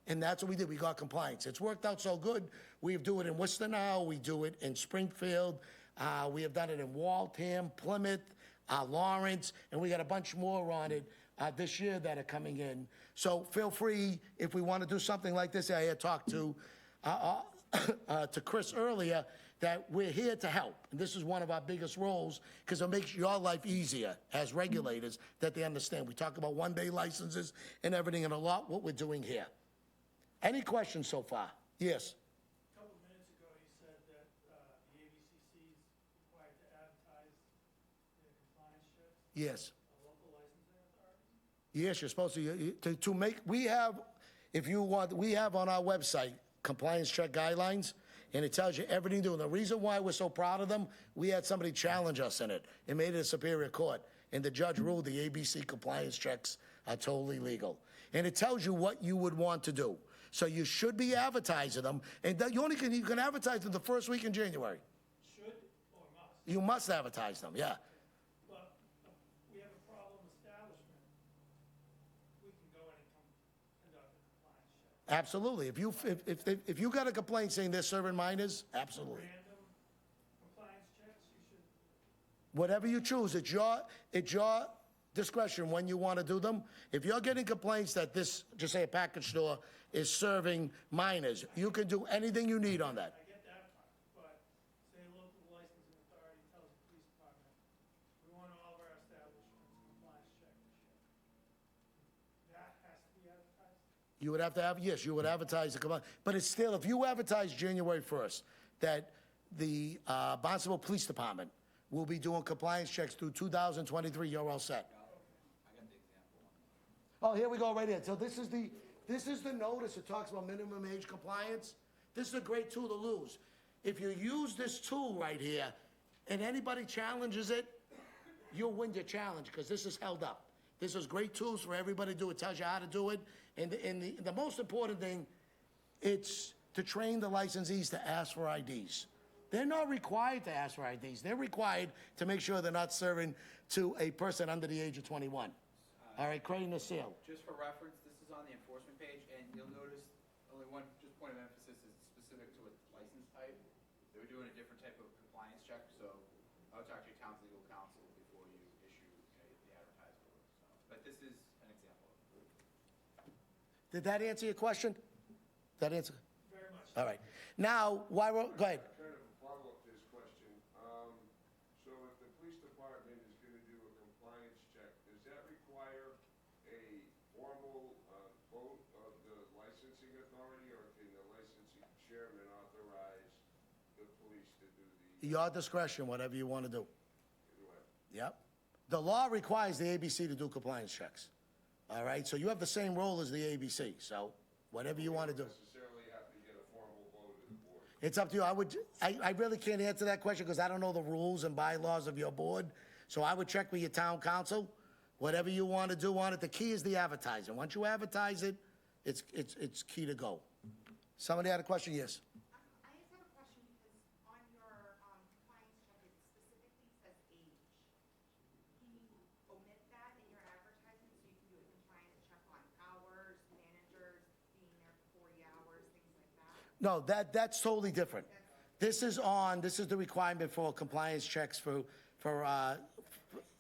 And that's what we did. We got compliance. It's worked out so good. We do it in Worcester now. We do it in Springfield. We have done it in Waltham, Plymouth, Lawrence, and we got a bunch more on it this year that are coming in. So feel free, if we want to do something like this. I had talked to Chris earlier, that we're here to help. And this is one of our biggest roles, because it makes your life easier as regulators, that they understand. We talk about 1-day licenses and everything, and a lot what we're doing here. Any questions so far? Yes? A couple of minutes ago, you said that the ABCC is required to advertise their compliance checks. Yes. A local licensing authority? Yes, you're supposed to make, we have, if you want, we have on our website compliance check guidelines, and it tells you everything to do. And the reason why we're so proud of them, we had somebody challenge us in it and made it a Superior Court, and the judge ruled the ABC compliance checks are totally legal. And it tells you what you would want to do. So you should be advertising them, and you can advertise them the first week in January. Should or must? You must advertise them, yeah. But we have a problem establishment Absolutely. If you got a complaint saying they're serving minors, absolutely. Random compliance checks, you should, Whatever you choose, it's your discretion when you want to do them. If you're getting complaints that this, just say a package store, is serving minors, you can do anything you need on that. I get that part, but say a local licensing authority tells the police department, we want all of our establishments compliance check this year. That has to be advertised? You would have to have, yes, you would advertise the complaint. But it's still, if you advertise January 1st, that the Barnstable Police Department will be doing compliance checks through 2023, you're all set. Oh, here we go, right here. So this is the notice that talks about minimum age compliance. This is a great tool to lose. If you use this tool right here, and anybody challenges it, you'll win your challenge, because this is held up. This is great tools for everybody to do. It tells you how to do it. And the most important thing, it's to train the licensees to ask for IDs. They're not required to ask for IDs. They're required to make sure they're not serving to a person under the age of 21. All right, Crane the seal. Just for reference, this is on the enforcement page, and you'll notice only one just point of emphasis is specific to a license type. They were doing a different type of compliance check, so I would talk to your town's legal counsel before you issue the advertisement. So, but this is an example. Did that answer your question? That answer? Very much. All right. Now, go ahead. Kind of a follow-up to this question. So if the police department is gonna do a compliance check, does that require a formal, vote of the licensing authority, or can the licensing chairman authorize the police to do the, Your discretion, whatever you want to do. either way? Yep. The law requires the ABC to do compliance checks. All right, so you have the same role as the ABC, so whatever you want to do. Necessarily have to get a formal vote of the board. It's up to you. I really can't answer that question because I don't know the rules and bylaws of your board. So I would check with your town council, whatever you want to do on it. The key is the advertising. Once you advertise it, it's key to go. Somebody had a question? Yes. I just have a question because on your compliance check, it specifically says age. Can you omit that in your advertisement so you can do a compliance check on hours, managers being there for 40 hours, things like that? No, that's totally different. This is the requirement for compliance checks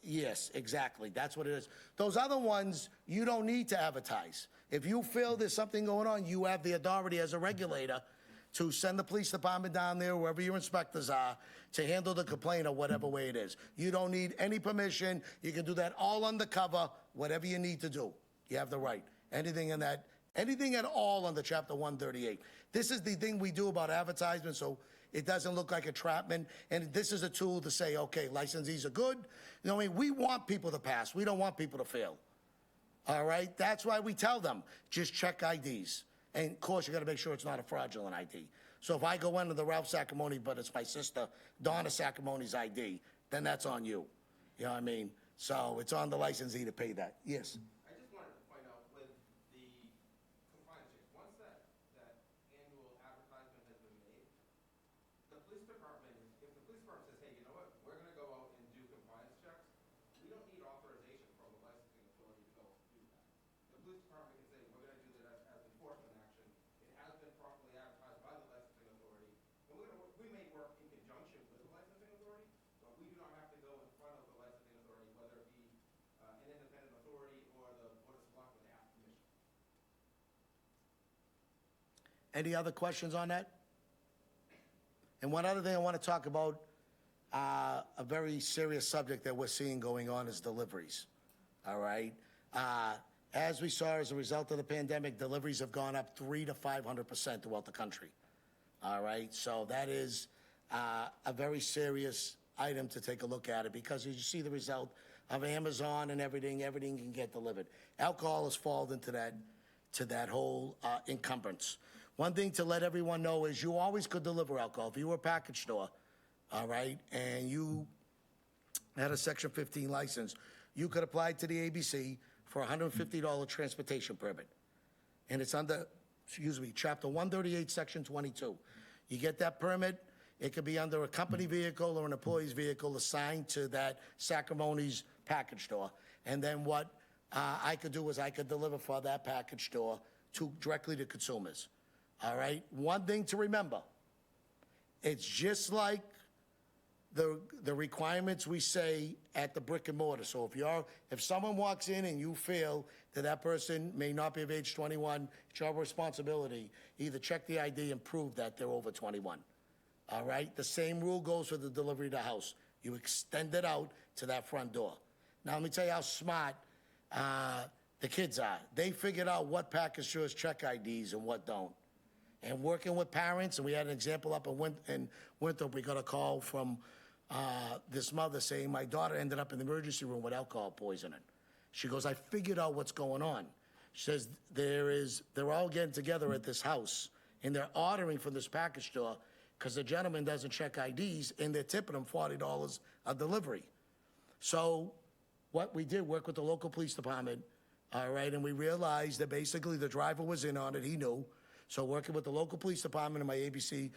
yes, exactly. That's what it is. Those other ones, you don't need to advertise. If you feel there's something going on, you have the authority as a regulator to send the police department down there, wherever your inspectors are, to handle the complaint or whatever way it is. You don't need any permission. You can do that all undercover, whatever you need to do. You have the right. Anything at all under Chapter 138. This is the thing we do about advertisement, so it doesn't look like entrapment. And this is a tool to say, okay, licensees are good. You know, I mean, we want people to pass. We don't want people to fail. All right? That's why we tell them, just check IDs. And of course, you got to make sure it's not a fraudulent ID. So if I go into the Ralph Sacramone, but it's my sister Donna Sacramone's ID, then that's on you. You know what I mean? So it's on the licensee to pay that. Yes. I just wanted to point out with the compliance checks, once that annual advertisement has been made, the police department, if the police department says, hey, you know what, we're gonna go out and do compliance checks, we don't need authorization from the licensing authority to go do that. The police department can say, we're gonna do that as enforcement action. It has been properly advertised by the licensing authority. And we may work in conjunction with the licensing authority, but we do not have to go in front of the licensing authority, whether it be an independent authority or the Board of Selectmen to ask permission. Any other questions on that? And one other thing I want to talk about, a very serious subject that we're seeing going on is deliveries. All right? As we saw as a result of the pandemic, deliveries have gone up 300 to 500% throughout the country. All right? So that is a very serious item to take a look at it, because as you see the result of Amazon and everything can get delivered. Alcohol has fallen into that whole encumbrance. One thing to let everyone know is you always could deliver alcohol. If you were a package store, all right, and you had a Section 15 license, you could apply to the ABC for a $150 transportation permit. And it's under, Chapter 138, Section 22. You get that permit, it could be under a company vehicle or an employee's vehicle assigned to that Sacramone's package store. And then what I could do is I could deliver for that package store directly to consumers. All right? One thing to remember, it's just like the requirements we say at the brick and mortar. So if someone walks in and you feel that that person may not be of age 21, it's your responsibility. Either check the ID and prove that they're over 21. All right? The same rule goes for the delivery to the house. You extend it out to that front door. Now, let me tell you how smart the kids are. They figured out what package stores check IDs and what don't. And working with parents, and we had an example up in Winthrop, we got a call from this mother saying, my daughter ended up in the emergency room with alcohol poisoning. She goes, I figured out what's going on. She says, they're all getting together at this house, and they're ordering from this package store because the gentleman doesn't check IDs, and they're tipping him $40 a delivery. So what we did, work with the local police department, all right, and we realized that basically the driver was in on it, he knew. So working with the local police department and my ABC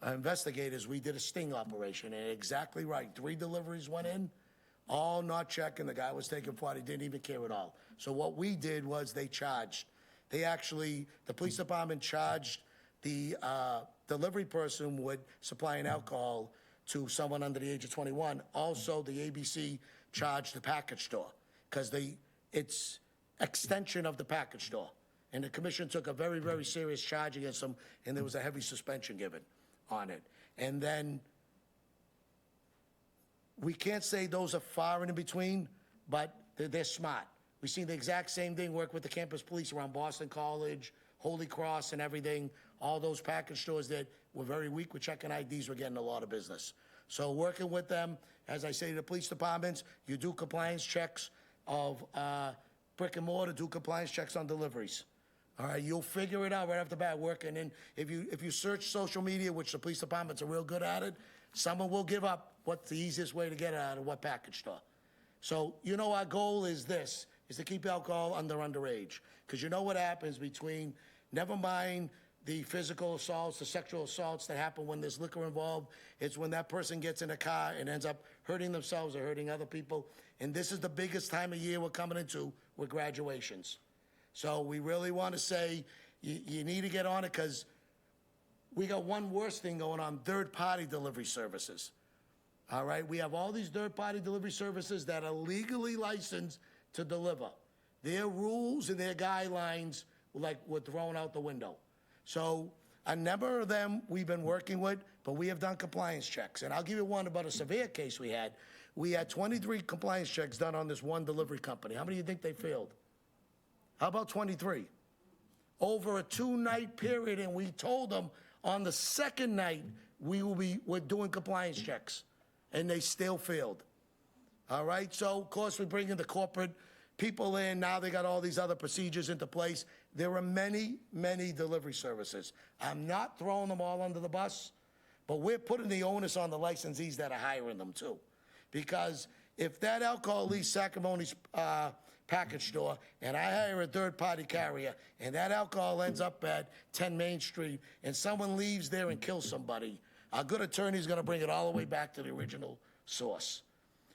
investigators, we did a sting operation, and exactly right, 3 deliveries went in, all not checking, the guy was taking 40, didn't even care at all. So what we did was the police department charged the delivery person with supplying alcohol to someone under the age of 21. Also, the ABC charged the package store because it's extension of the package store. And the commission took a very, very serious charge against them, and there was a heavy suspension given on it. And then we can't say those are far and in between, but they're smart. We've seen the exact same thing work with the campus police around Boston College, Holy Cross and everything. All those package stores that were very weak with checking IDs were getting a lot of business. So working with them, as I say to the police departments, you do compliance checks of brick and mortar, do compliance checks on deliveries. All right, you'll figure it out right off the bat working. And if you search social media, which the police departments are real good at it, someone will give up what's the easiest way to get it out of what package store. So, our goal is this, is to keep alcohol underage. Because you know what happens between, never mind the physical assaults, the sexual assaults that happen when there's liquor involved, it's when that person gets in a car and ends up hurting themselves or hurting other people. And this is the biggest time of year we're coming into with graduations. So we really want to say you need to get on it because we got one worse thing going on, third-party delivery services. All right, we have all these third-party delivery services that are legally licensed to deliver. Their rules and their guidelines were thrown out the window. So a number of them we've been working with, but we have done compliance checks. And I'll give you one about a severe case we had. We had 23 compliance checks done on this one delivery company. How many do you think they failed? How about 23? Over a 2-night period, and we told them on the second night we're doing compliance checks, and they still failed. All right, so of course we bring in the corporate people in. Now they got all these other procedures into place. There are many, many delivery services. I'm not throwing them all under the bus, but we're putting the onus on the licensees that are hiring them too. Because if that alcohol leaves Sacramone's package store and I hire a third-party carrier and that alcohol ends up at 10 Main Street and someone leaves there and kills somebody, a good attorney is going to bring it all the way back to the original source.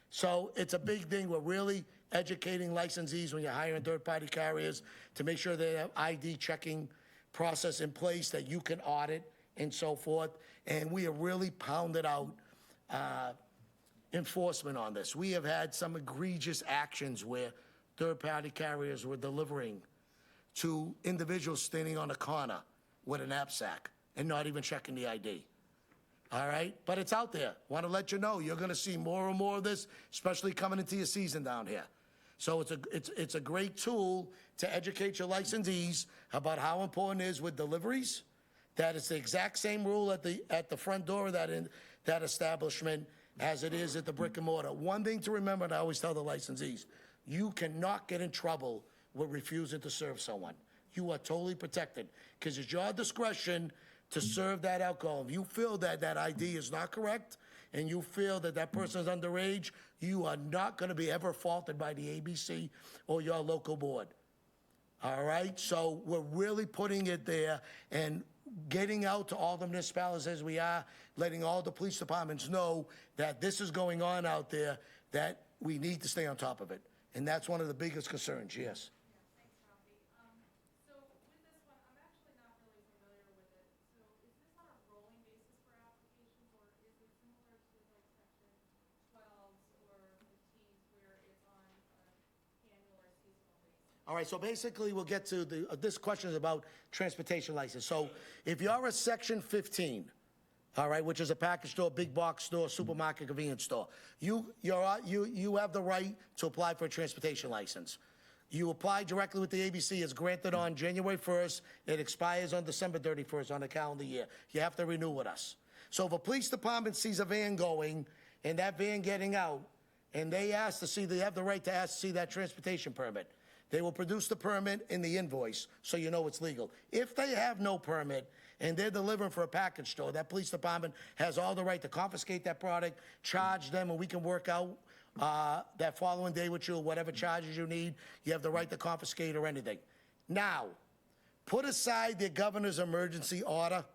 So it's a big thing. We're really educating licensees when you're hiring third-party carriers to make sure they have ID checking process in place that you can audit and so forth. And we have really pounded out enforcement on this. We have had some egregious actions where third-party carriers were delivering to individuals standing on a corner with a knapsack and not even checking the ID. All right? But it's out there. Want to let you know, you're going to see more and more of this, especially coming into your season down here. So it's a great tool to educate your licensees about how important it is with deliveries, that it's the exact same rule at the front door of that establishment as it is at the brick and mortar. One thing to remember, and I always tell the licensees, you cannot get in trouble with refusing to serve someone. You are totally protected because it's your discretion to serve that alcohol. If you feel that that ID is not correct and you feel that that person is underage, you are not going to be ever faulted by the ABC or your local board. All right? So we're really putting it there and getting out to all the municipalities as we are, letting all the police departments know that this is going on out there, that we need to stay on top of it. And that's one of the biggest concerns, yes. Yeah, thanks, Ralphie. So with this one, All right, so basically, we'll get to this question is about transportation license. So if you're a Section 15, all right, which is a package store, big box store, supermarket, convenience store, you have the right to apply for a transportation license. You apply directly with the ABC. It's granted on January 1st. It expires on December 31st on the calendar year. You have to renew with us. So if a police department sees a van going and that van getting out, and they have the right to ask to see that transportation permit, they will produce the permit in the invoice so you know it's legal. If they have no permit and they're delivering for a package store, that police department has all the right to confiscate that product, charge them, and we can work out that following day with you, whatever charges you need. You have the right to confiscate or anything. Now, put aside the governor's emergency order.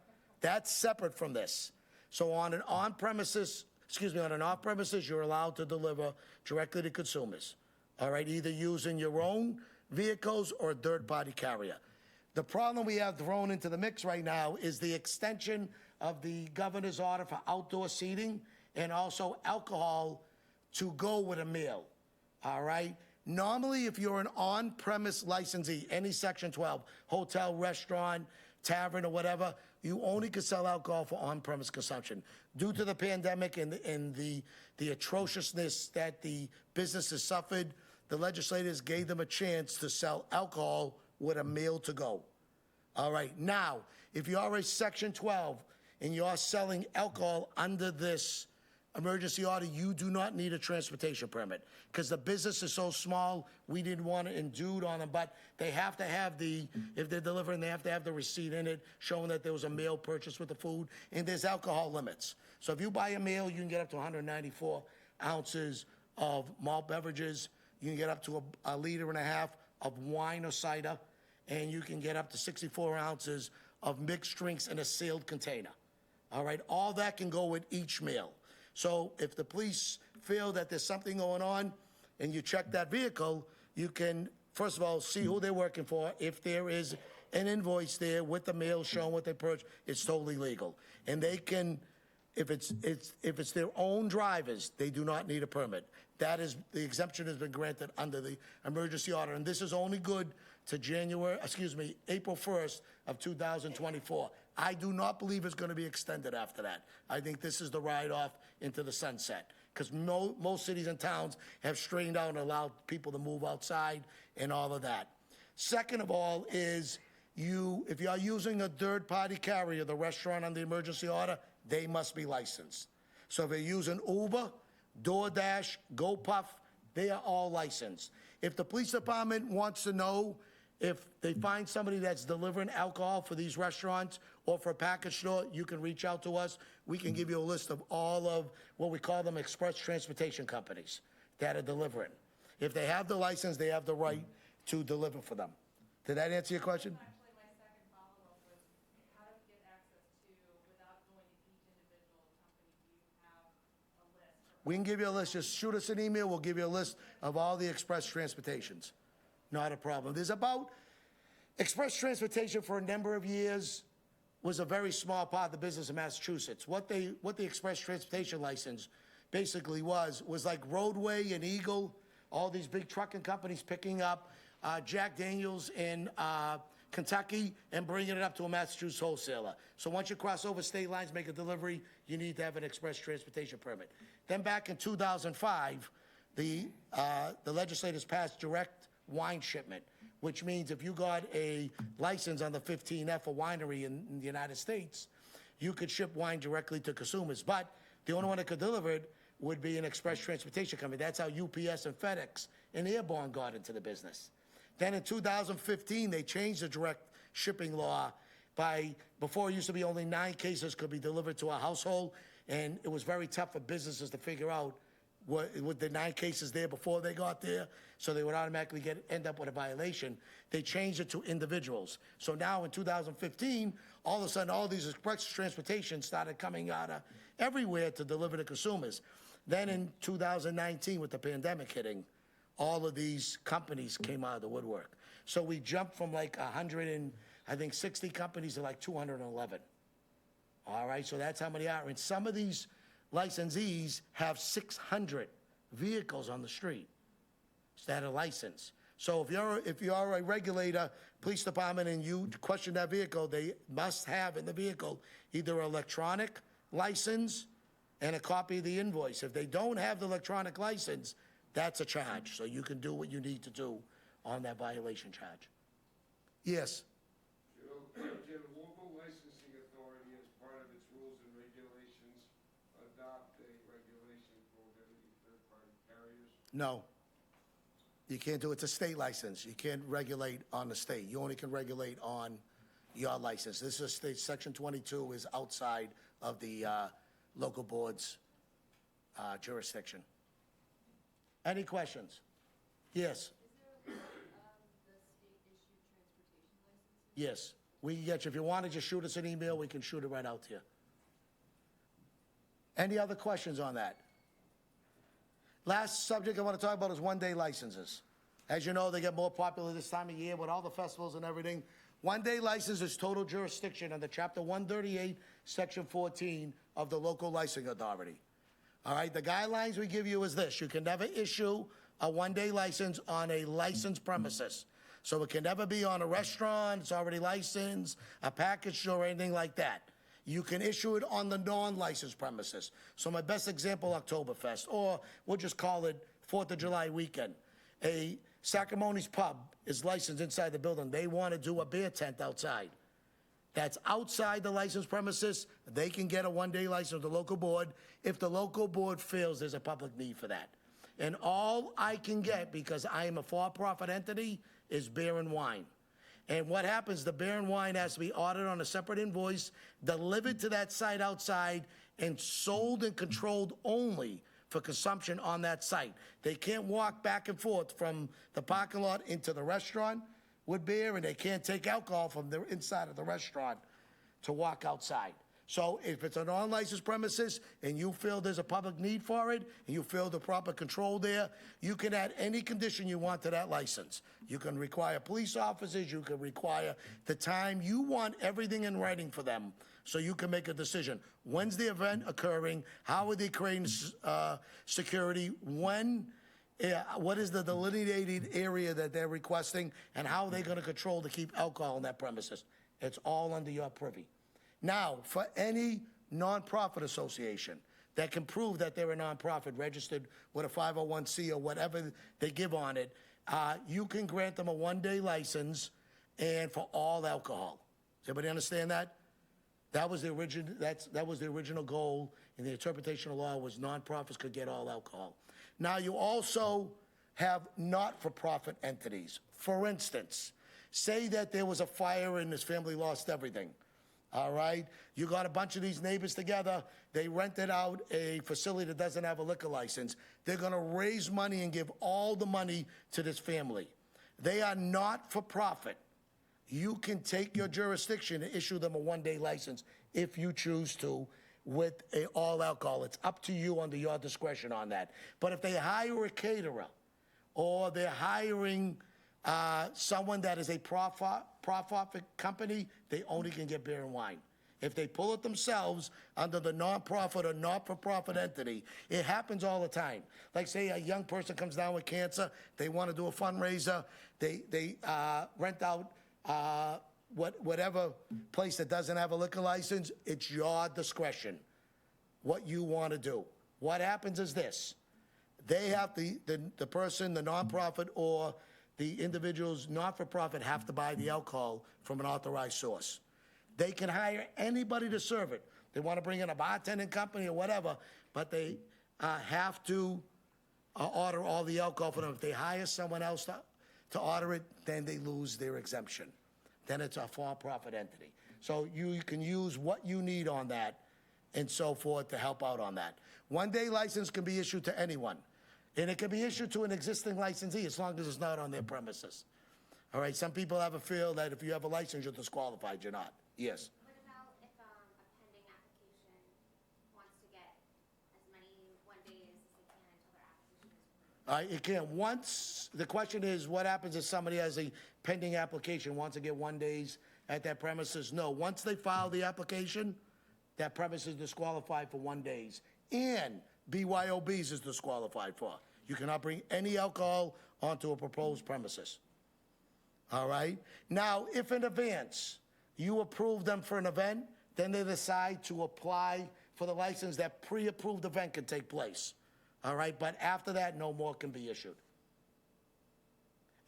That's separate from this. So on an off-premises, you're allowed to deliver directly to consumers. All right, either using your own vehicles or a third-party carrier. The problem we have thrown into the mix right now is the extension of the governor's order for outdoor seating and also alcohol to go with a meal. All right? Normally, if you're an on-premise licensee, any Section 12, hotel, restaurant, tavern, or whatever, you only can sell alcohol for on-premise consumption. Due to the pandemic and the atrociousness that the businesses suffered, the legislators gave them a chance to sell alcohol with a meal to go. All right, now, if you're a Section 12 and you're selling alcohol under this emergency order, you do not need a transportation permit because the business is so small, we didn't want to indude on them, but they have to have if they're delivering, they have to have the receipt in it showing that there was a meal purchase with the food, and there's alcohol limits. So if you buy a meal, you can get up to 194 ounces of malt beverages, you can get up to a liter and a half of wine or cider, and you can get up to 64 ounces of mixed drinks in a sealed container. All right, all that can go with each meal. So if the police feel that there's something going on and you check that vehicle, you can, first of all, see who they're working for. If there is an invoice there with the meal showing what they purchased, it's totally legal. And they can, if it's their own drivers, they do not need a permit. That is, the exemption has been granted under the emergency order. And this is only good to April 1st of 2024. I do not believe it's going to be extended after that. I think this is the ride off into the sunset because most cities and towns have straightened out and allowed people to move outside and all of that. Second of all is if you are using a third-party carrier, the restaurant on the emergency order, they must be licensed. So if they're using Uber, DoorDash, GoPuff, they are all licensed. If the police department wants to know if they find somebody that's delivering alcohol for these restaurants or for a package store, you can reach out to us. We can give you a list of all of what we call them express transportation companies that are delivering. If they have the license, they have the right to deliver for them. Did that answer your question? Actually, my second follow-up was how to get access to, without going to each individual company, do you have a list? We can give you a list. Just shoot us an email. We'll give you a list of all the express transportations. Not a problem. Express transportation for a number of years was a very small part of the business in Massachusetts. What the express transportation license basically was like Roadway and Eagle, all these big trucking companies picking up Jack Daniels in Kentucky and bringing it up to a Massachusetts wholesaler. So once you cross over state lines, make a delivery, you need to have an express transportation permit. Then back in 2005, the legislators passed direct wine shipment, which means if you got a license on the 15F, a winery in the United States, you could ship wine directly to consumers. But the only one that could deliver it would be an express transportation company. That's how UPS and FedEx and Airborne got into the business. Then in 2015, they changed the direct shipping law before it used to be only 9 cases could be delivered to a household, and it was very tough for businesses to figure out with the 9 cases there before they got there, so they would automatically end up with a violation. They changed it to individuals. So now in 2015, all of a sudden, all these express transportation started coming out of everywhere to deliver to consumers. Then in 2019, with the pandemic hitting, all of these companies came out of the woodwork. So we jumped from like 160 companies to like 211. All right, so that's how many are. And some of these licensees have 600 vehicles on the street that are licensed. So if you're a regulator, police department, and you question that vehicle, they must have in the vehicle either an electronic license and a copy of the invoice. If they don't have the electronic license, that's a charge. So you can do what you need to do on that violation charge. Yes? Can the local licensing authority, as part of its rules and regulations, adopt a regulation prohibiting third-party carriers? No. You can't do it. It's a state license. You can't regulate on the state. You only can regulate on your license. This is state, Section 22 is outside of the local board's jurisdiction. Any questions? Yes? Is there, the state-issued transportation licenses? Yes. We can get you. If you want to just shoot us an email, we can shoot it right out to you. Any other questions on that? Last subject I want to talk about is one-day licenses. As you know, they get more popular this time of year with all the festivals and everything. One-day license is total jurisdiction under Chapter 138, Section 14 of the local licensing authority. All right, the guidelines we give you is this. You can never issue a one-day license on a licensed premises. So it can never be on a restaurant, it's already licensed, a package store, or anything like that. You can issue it on the non-licensed premises. So my best example, Oktoberfest, or we'll just call it 4th of July weekend. A Sacramone's Pub is licensed inside the building. They want to do a beer tent outside. That's outside the licensed premises. They can get a one-day license with the local board if the local board feels there's a public need for that. And all I can get, because I am a for-profit entity, is beer and wine. And what happens, the beer and wine has to be ordered on a separate invoice, delivered to that site outside, and sold and controlled only for consumption on that site. They can't walk back and forth from the parking lot into the restaurant with beer, and they can't take alcohol from the inside of the restaurant to walk outside. So if it's a non-licensed premises and you feel there's a public need for it, and you feel the proper control there, you can add any condition you want to that license. You can require police officers, you can require the time, you want everything in writing for them so you can make a decision. When's the event occurring? How are they creating security? When? What is the delineated area that they're requesting, and how are they going to control to keep alcohol in that premises? It's all under your privy. Now, for any nonprofit association that can prove that they're a nonprofit registered with a 501c or whatever they give on it, you can grant them a one-day license and for all alcohol. Does everybody understand that? That was the original goal in the interpretation of law, was nonprofits could get all alcohol. Now, you also have not-for-profit entities. For instance, say that there was a fire and this family lost everything. All right? You got a bunch of these neighbors together. They rented out a facility that doesn't have a liquor license. They're going to raise money and give all the money to this family. They are not for profit. You can take your jurisdiction and issue them a one-day license if you choose to with all alcohol. It's up to you under your discretion on that. But if they hire a caterer or they're hiring someone that is a profit company, they only can get beer and wine. If they pull it themselves under the nonprofit or not-for-profit entity, it happens all the time. Like, say a young person comes down with cancer, they want to do a fundraiser, they rent out whatever place that doesn't have a liquor license. It's your discretion what you want to do. What happens is this: they have the person, the nonprofit, or the individuals not-for-profit have to buy the alcohol from an authorized source. They can hire anybody to serve it. They want to bring in a bartending company or whatever, but they have to order all the alcohol for them. If they hire someone else to order it, then they lose their exemption. Then it's a for-profit entity. So you can use what you need on that and so forth to help out on that. One-day license can be issued to anyone. And it can be issued to an existing licensee as long as it's not on their premises. All right, some people have a feel that if you have a license, you're disqualified. You're not. Yes? What about if a pending application wants to get as many one days as they can until their application is approved? All right, it can. Once, the question is, what happens if somebody has a pending application, wants to get 1 day at that premises? No, once they file the application, that premise is disqualified for 1 day. And BYOBs is disqualified for. You cannot bring any alcohol onto a proposed premises. All right? Now, if in advance you approve them for an event, then they decide to apply for the license, that pre-approved event can take place. All right? But after that, no more can be issued.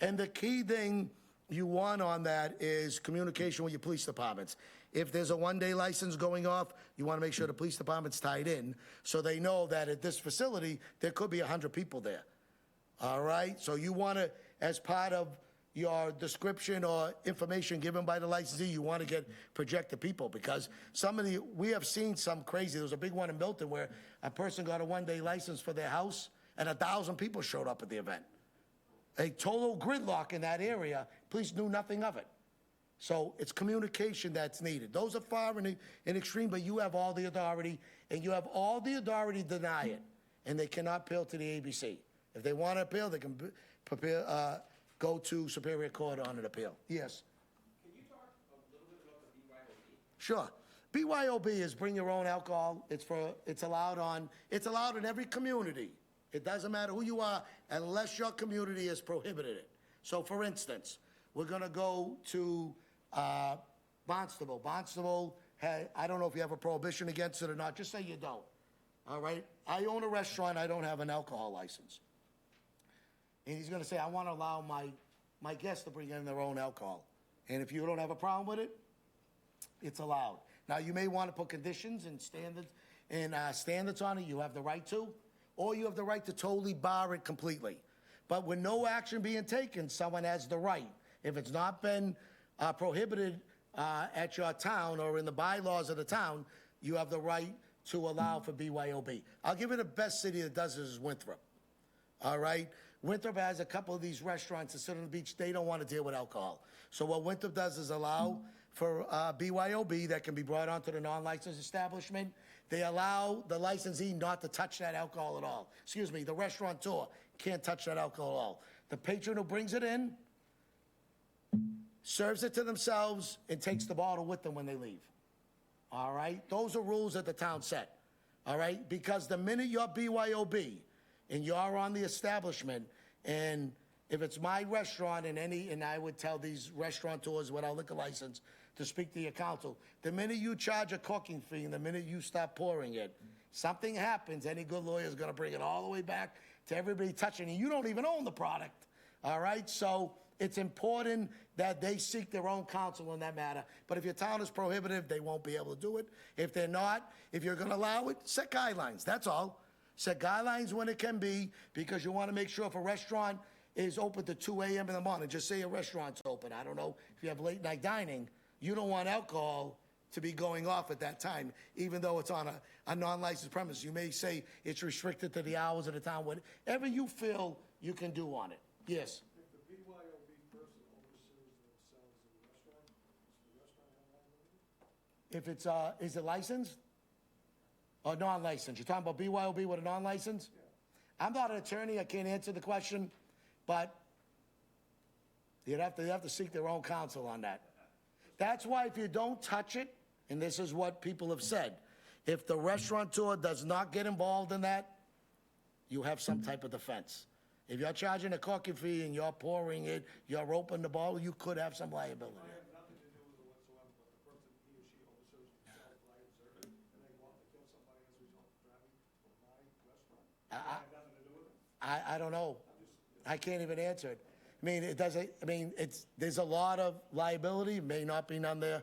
And the key thing you want on that is communication with your police departments. If there's a one-day license going off, you want to make sure the police department's tied in so they know that at this facility, there could be 100 people there. All right? So you want to, as part of your description or information given by the licensee, you want to get projected people, because we have seen some crazy, there was a big one in Milton where a person got a one-day license for their house and 1,000 people showed up at the event. A total gridlock in that area, police knew nothing of it. So it's communication that's needed. Those are far in extreme, but you have all the authority, and you have all the authority to deny it, and they cannot appeal to the ABC. If they want to appeal, they can go to Superior Court on an appeal. Yes? Can you talk a little bit about the BYOB? Sure. BYOB is bring your own alcohol. It's allowed in every community. It doesn't matter who you are unless your community has prohibited it. So for instance, we're gonna go to Barnstable. Barnstable, I don't know if you have a prohibition against it or not, just say you don't. All right? I own a restaurant, I don't have an alcohol license. And he's gonna say, I wanna allow my guests to bring in their own alcohol. And if you don't have a problem with it, it's allowed. Now, you may wanna put conditions and standards on it, you have the right to, or you have the right to totally bar it completely. But with no action being taken, someone has the right. If it's not been prohibited at your town or in the bylaws of the town, you have the right to allow for BYOB. I'll give you the best city that does this is Winthrop. All right? Winthrop has a couple of these restaurants that sit on the beach. They don't want to deal with alcohol. So what Winthrop does is allow for BYOB that can be brought onto the non-licensed establishment. They allow the licensee not to touch that alcohol at all. Excuse me, the restaurateur can't touch that alcohol at all. The patron who brings it in serves it to themselves and takes the bottle with them when they leave. All right? Those are rules that the town set. All right? Because the minute you're BYOB and you're on the establishment, and if it's my restaurant and I would tell these restaurateurs without liquor license to speak to your counsel, the minute you charge a corking fee and the minute you stop pouring it, something happens, any good lawyer is gonna bring it all the way back to everybody touching it. You don't even own the product, all right? So it's important that they seek their own counsel in that matter. But if your town is prohibitive, they won't be able to do it. If they're not, if you're gonna allow it, set guidelines, that's all. Set guidelines when it can be, because you wanna make sure if a restaurant is open to 2 a.m. in the morning, just say a restaurant's open, I don't know if you have late night dining, you don't want alcohol to be going off at that time, even though it's on a non-licensed premise. You may say it's restricted to the hours of the town, whatever you feel you can do on it. Yes? If the BYOB person oversees themselves in the restaurant, does the restaurant have liability? If it's, is it licensed? Or non-licensed? You're talking about BYOB with a non-license? I'm not an attorney, I can't answer the question, but they'd have to seek their own counsel on that. That's why if you don't touch it, and this is what people have said, if the restaurateur does not get involved in that, you have some type of defense. If you're charging a corking fee and you're pouring it, you're opening the bottle, you could have some liability. I have nothing to do with it whatsoever, but the person, he or she overserves themselves, I observe it, and they want to kill somebody as a result of driving from my restaurant. I have nothing to do with it. I don't know. I can't even answer it. I mean, it doesn't, I mean, there's a lot of liability, may not be none there.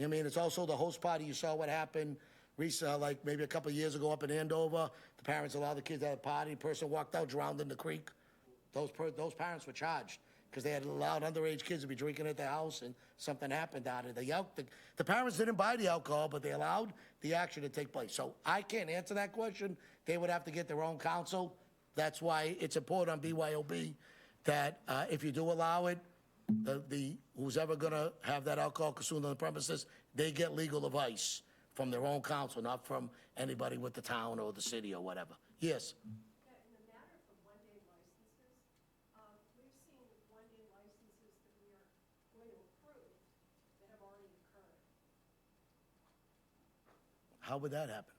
I mean, it's also the host party. You saw what happened recently, like maybe a couple of years ago up in Andover. The parents allowed the kids to have a party. Person walked out, drowned in the creek. Those parents were charged because they had allowed underage kids to be drinking at their house, and something happened out of it. The parents didn't buy the alcohol, but they allowed the action to take place. So I can't answer that question. They would have to get their own counsel. That's why it's important on BYOB that if you do allow it, who's ever gonna have that alcohol consumed on the premises, they get legal advice from their own counsel, not from anybody with the town or the city or whatever. Yes? Yeah, in the matter of one-day licenses, we've seen one-day licenses that we are going to approve that have already occurred. How would that happen?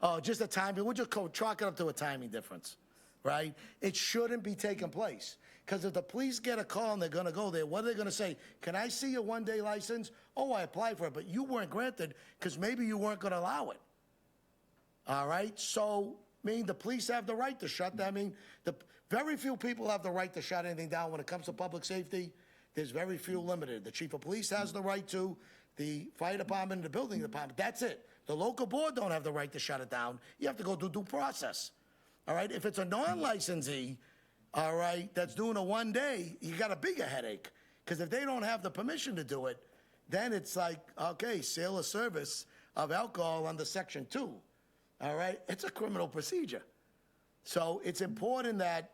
Oh, just a timing, we'll just chalk it up to a timing difference. right? It shouldn't be taking place. Because if the police get a call and they're gonna go there, what are they gonna say? Can I see your one-day license? Oh, I applied for it, but you weren't granted because maybe you weren't gonna allow it. All right, so, I mean, the police have the right to shut that. I mean, very few people have the right to shut anything down when it comes to public safety. There's very few limited. The chief of police has the right to, the fire department, the building department, that's it. The local board don't have the right to shut it down. You have to go through due process. All right, if it's a non-licensee, all right, that's doing a one day, you got a bigger headache. Because if they don't have the permission to do it, then it's like, okay, sale or service of alcohol under Section 2. All right, it's a criminal procedure. So it's important that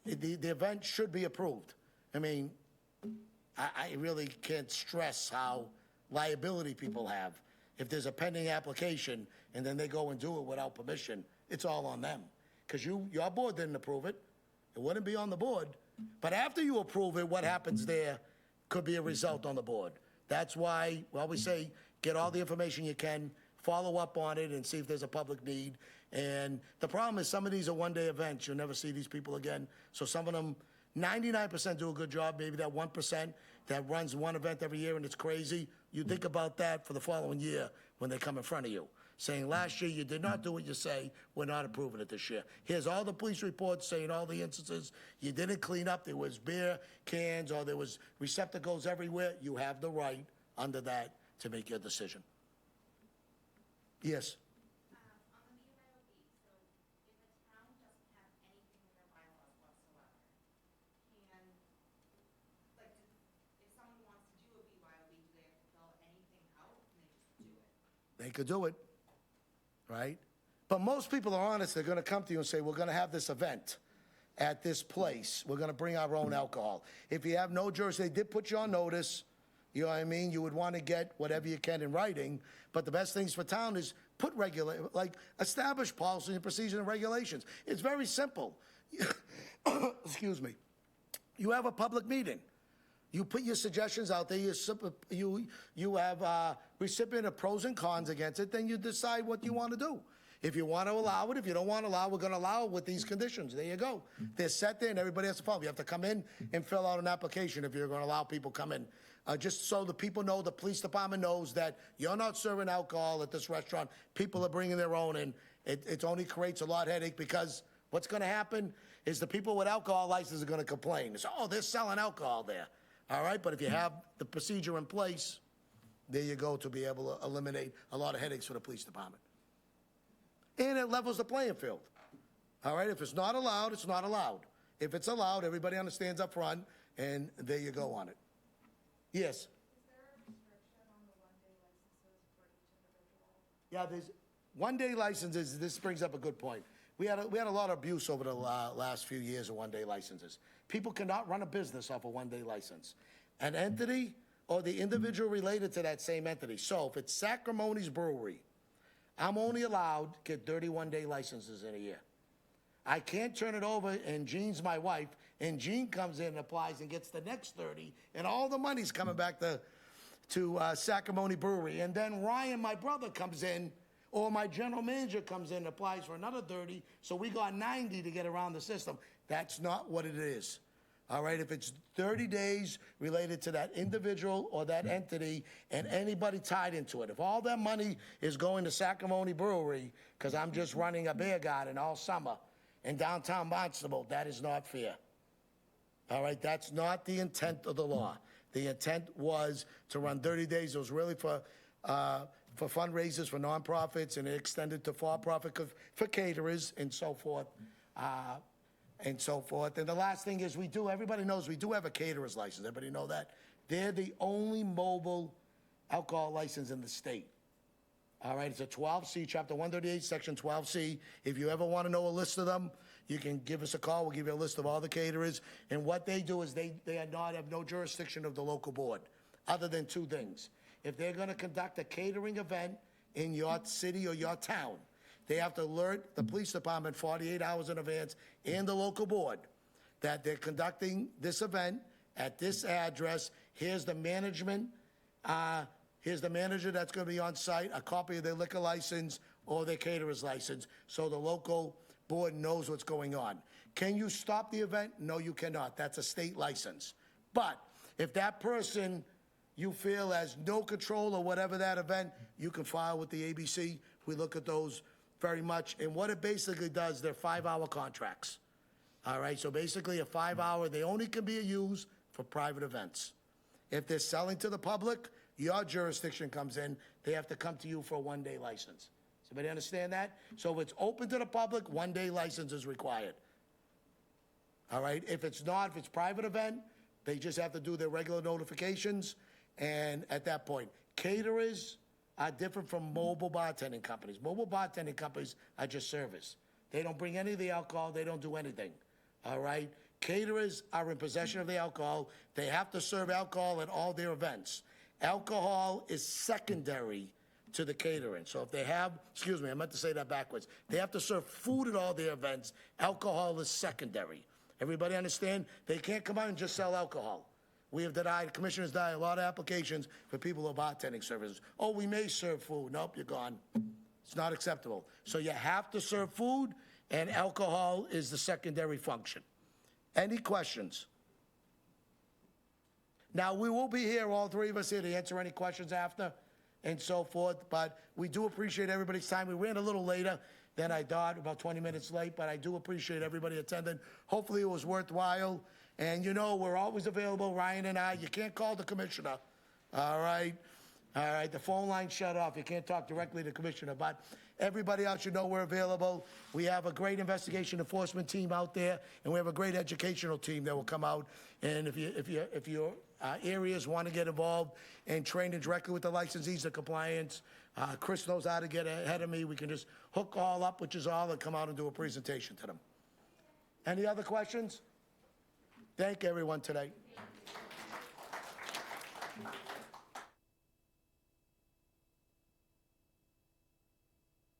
the event should be approved. I mean, I really can't stress how liability people have. If there's a pending application and then they go and do it without permission, it's all on them. Because your board didn't approve it. It wouldn't be on the board. But after you approve it, what happens there could be a result on the board. That's why, well, we say, get all the information you can, follow up on it and see if there's a public need. And the problem is some of these are one-day events. You'll never see these people again. So some of them, 99% do a good job. Maybe that 1% that runs one event every year and it's crazy. You think about that for the following year when they come in front of you, saying last year you did not do what you say, we're not approving it this year. Here's all the police reports saying all the instances you didn't clean up, there was beer cans or there was receptacles everywhere. You have the right under that to make your decision. Yes? On the BYOB, so if a town doesn't have anything in their bylaws whatsoever, can, like, if someone wants to do a BYOB, do they have to fill anything out? Can they just do it? They could do it, right? But most people are honest. They're going to come to you and say, we're going to have this event at this place. We're going to bring our own alcohol. If you have no jurisdiction, they did put you on notice. You know what I mean? You would want to get whatever you can in writing. But the best things for town is establish policy and procedure and regulations. It's very simple. Excuse me. You have a public meeting. You put your suggestions out there, you have a recipient of pros and cons against it, then you decide what you want to do. If you want to allow it, if you don't want to allow, we're going to allow it with these conditions. There you go. They're set there and everybody has to follow. You have to come in and fill out an application if you're going to allow people come in. Just so the people know, the police department knows that you're not serving alcohol at this restaurant. People are bringing their own in. It only creates a lot of headache because what's going to happen is the people with alcohol licenses are going to complain. It's, oh, they're selling alcohol there. All right, but if you have the procedure in place, there you go to be able to eliminate a lot of headaches for the police department. And it levels the playing field. All right, if it's not allowed, it's not allowed. If it's allowed, everybody understands up front, and there you go on it. Yes? Is there a restriction on the one-day licenses for each individual? Yeah, there's one-day licenses. This brings up a good point. We had a lot of abuse over the last few years of one-day licenses. People cannot run a business off a one-day license. An entity or the individual related to that same entity. So if it's Sacramone's Brewery, I'm only allowed to get 31-day licenses in a year. I can't turn it over, and Jean's my wife, and Jean comes in and applies and gets the next 30, and all the money's coming back to Sacramone Brewery. And then Ryan, my brother, comes in, or my general manager comes in and applies for another 30, so we got 90 to get around the system. That's not what it is. All right, if it's 30 days related to that individual or that entity and anybody tied into it, if all that money is going to Sacramone Brewery, because I'm just running a beer garden all summer in downtown Barnstable, that is not fair. All right, that's not the intent of the law. The intent was to run 30 days. It was really for fundraisers for nonprofits, and it extended to for-profit for caterers and so forth. And the last thing is everybody knows we do have a caterer's license. Everybody know that? They're the only mobile alcohol license in the state. All right, it's a 12C, Chapter 138, Section 12C. If you ever want to know a list of them, you can give us a call. We'll give you a list of all the caterers. And what they do is they have no jurisdiction of the local board, other than two things. If they're going to conduct a catering event in your city or your town, they have to alert the police department 48 hours in advance and the local board that they're conducting this event at this address. Here's the management. Here's the manager that's going to be on site, a copy of their liquor license or their caterer's license, so the local board knows what's going on. Can you stop the event? No, you cannot. That's a state license. But if that person you feel has no control or whatever that event, you can file with the ABC. We look at those very much. And what it basically does, they're 5-hour contracts. All right, so basically a 5-hour, they only can be used for private events. If they're selling to the public, your jurisdiction comes in. They have to come to you for a 1-day license. Does everybody understand that? So if it's open to the public, 1-day license is required. All right, if it's not, if it's private event, they just have to do their regular notifications, and at that point, caterers are different from mobile bartending companies. Mobile bartending companies are just service. They don't bring any of the alcohol, they don't do anything, all right? Caterers are in possession of the alcohol. They have to serve alcohol at all their events. Alcohol is secondary to the catering. So if they have, excuse me, I meant to say that backwards. They have to serve food at all their events. Alcohol is secondary. Everybody understand? They can't come out and just sell alcohol. We have denied, commissioners denied a lot of applications for people who are bartending services. Oh, we may serve food. Nope, you're gone. It's not acceptable. So you have to serve food, and alcohol is the secondary function. Any questions? Now, we will be here, all three of us here, to answer any questions after and so forth, but we do appreciate everybody's time. We ran a little later than I thought, about 20 minutes late, but I do appreciate everybody attending. Hopefully it was worthwhile. And you know, we're always available, Ryan and I. You can't call the commissioner, all right? All right, the phone line's shut off. You can't talk directly to the commissioner, but everybody else should know we're available. We have a great investigation enforcement team out there, and we have a great educational team that will come out. And if your areas want to get involved and training directly with the licensees of compliance, Chris knows how to get ahead of me. We can just hook all up, which is all, and come out and do a presentation to them. Any other questions? Thank everyone today.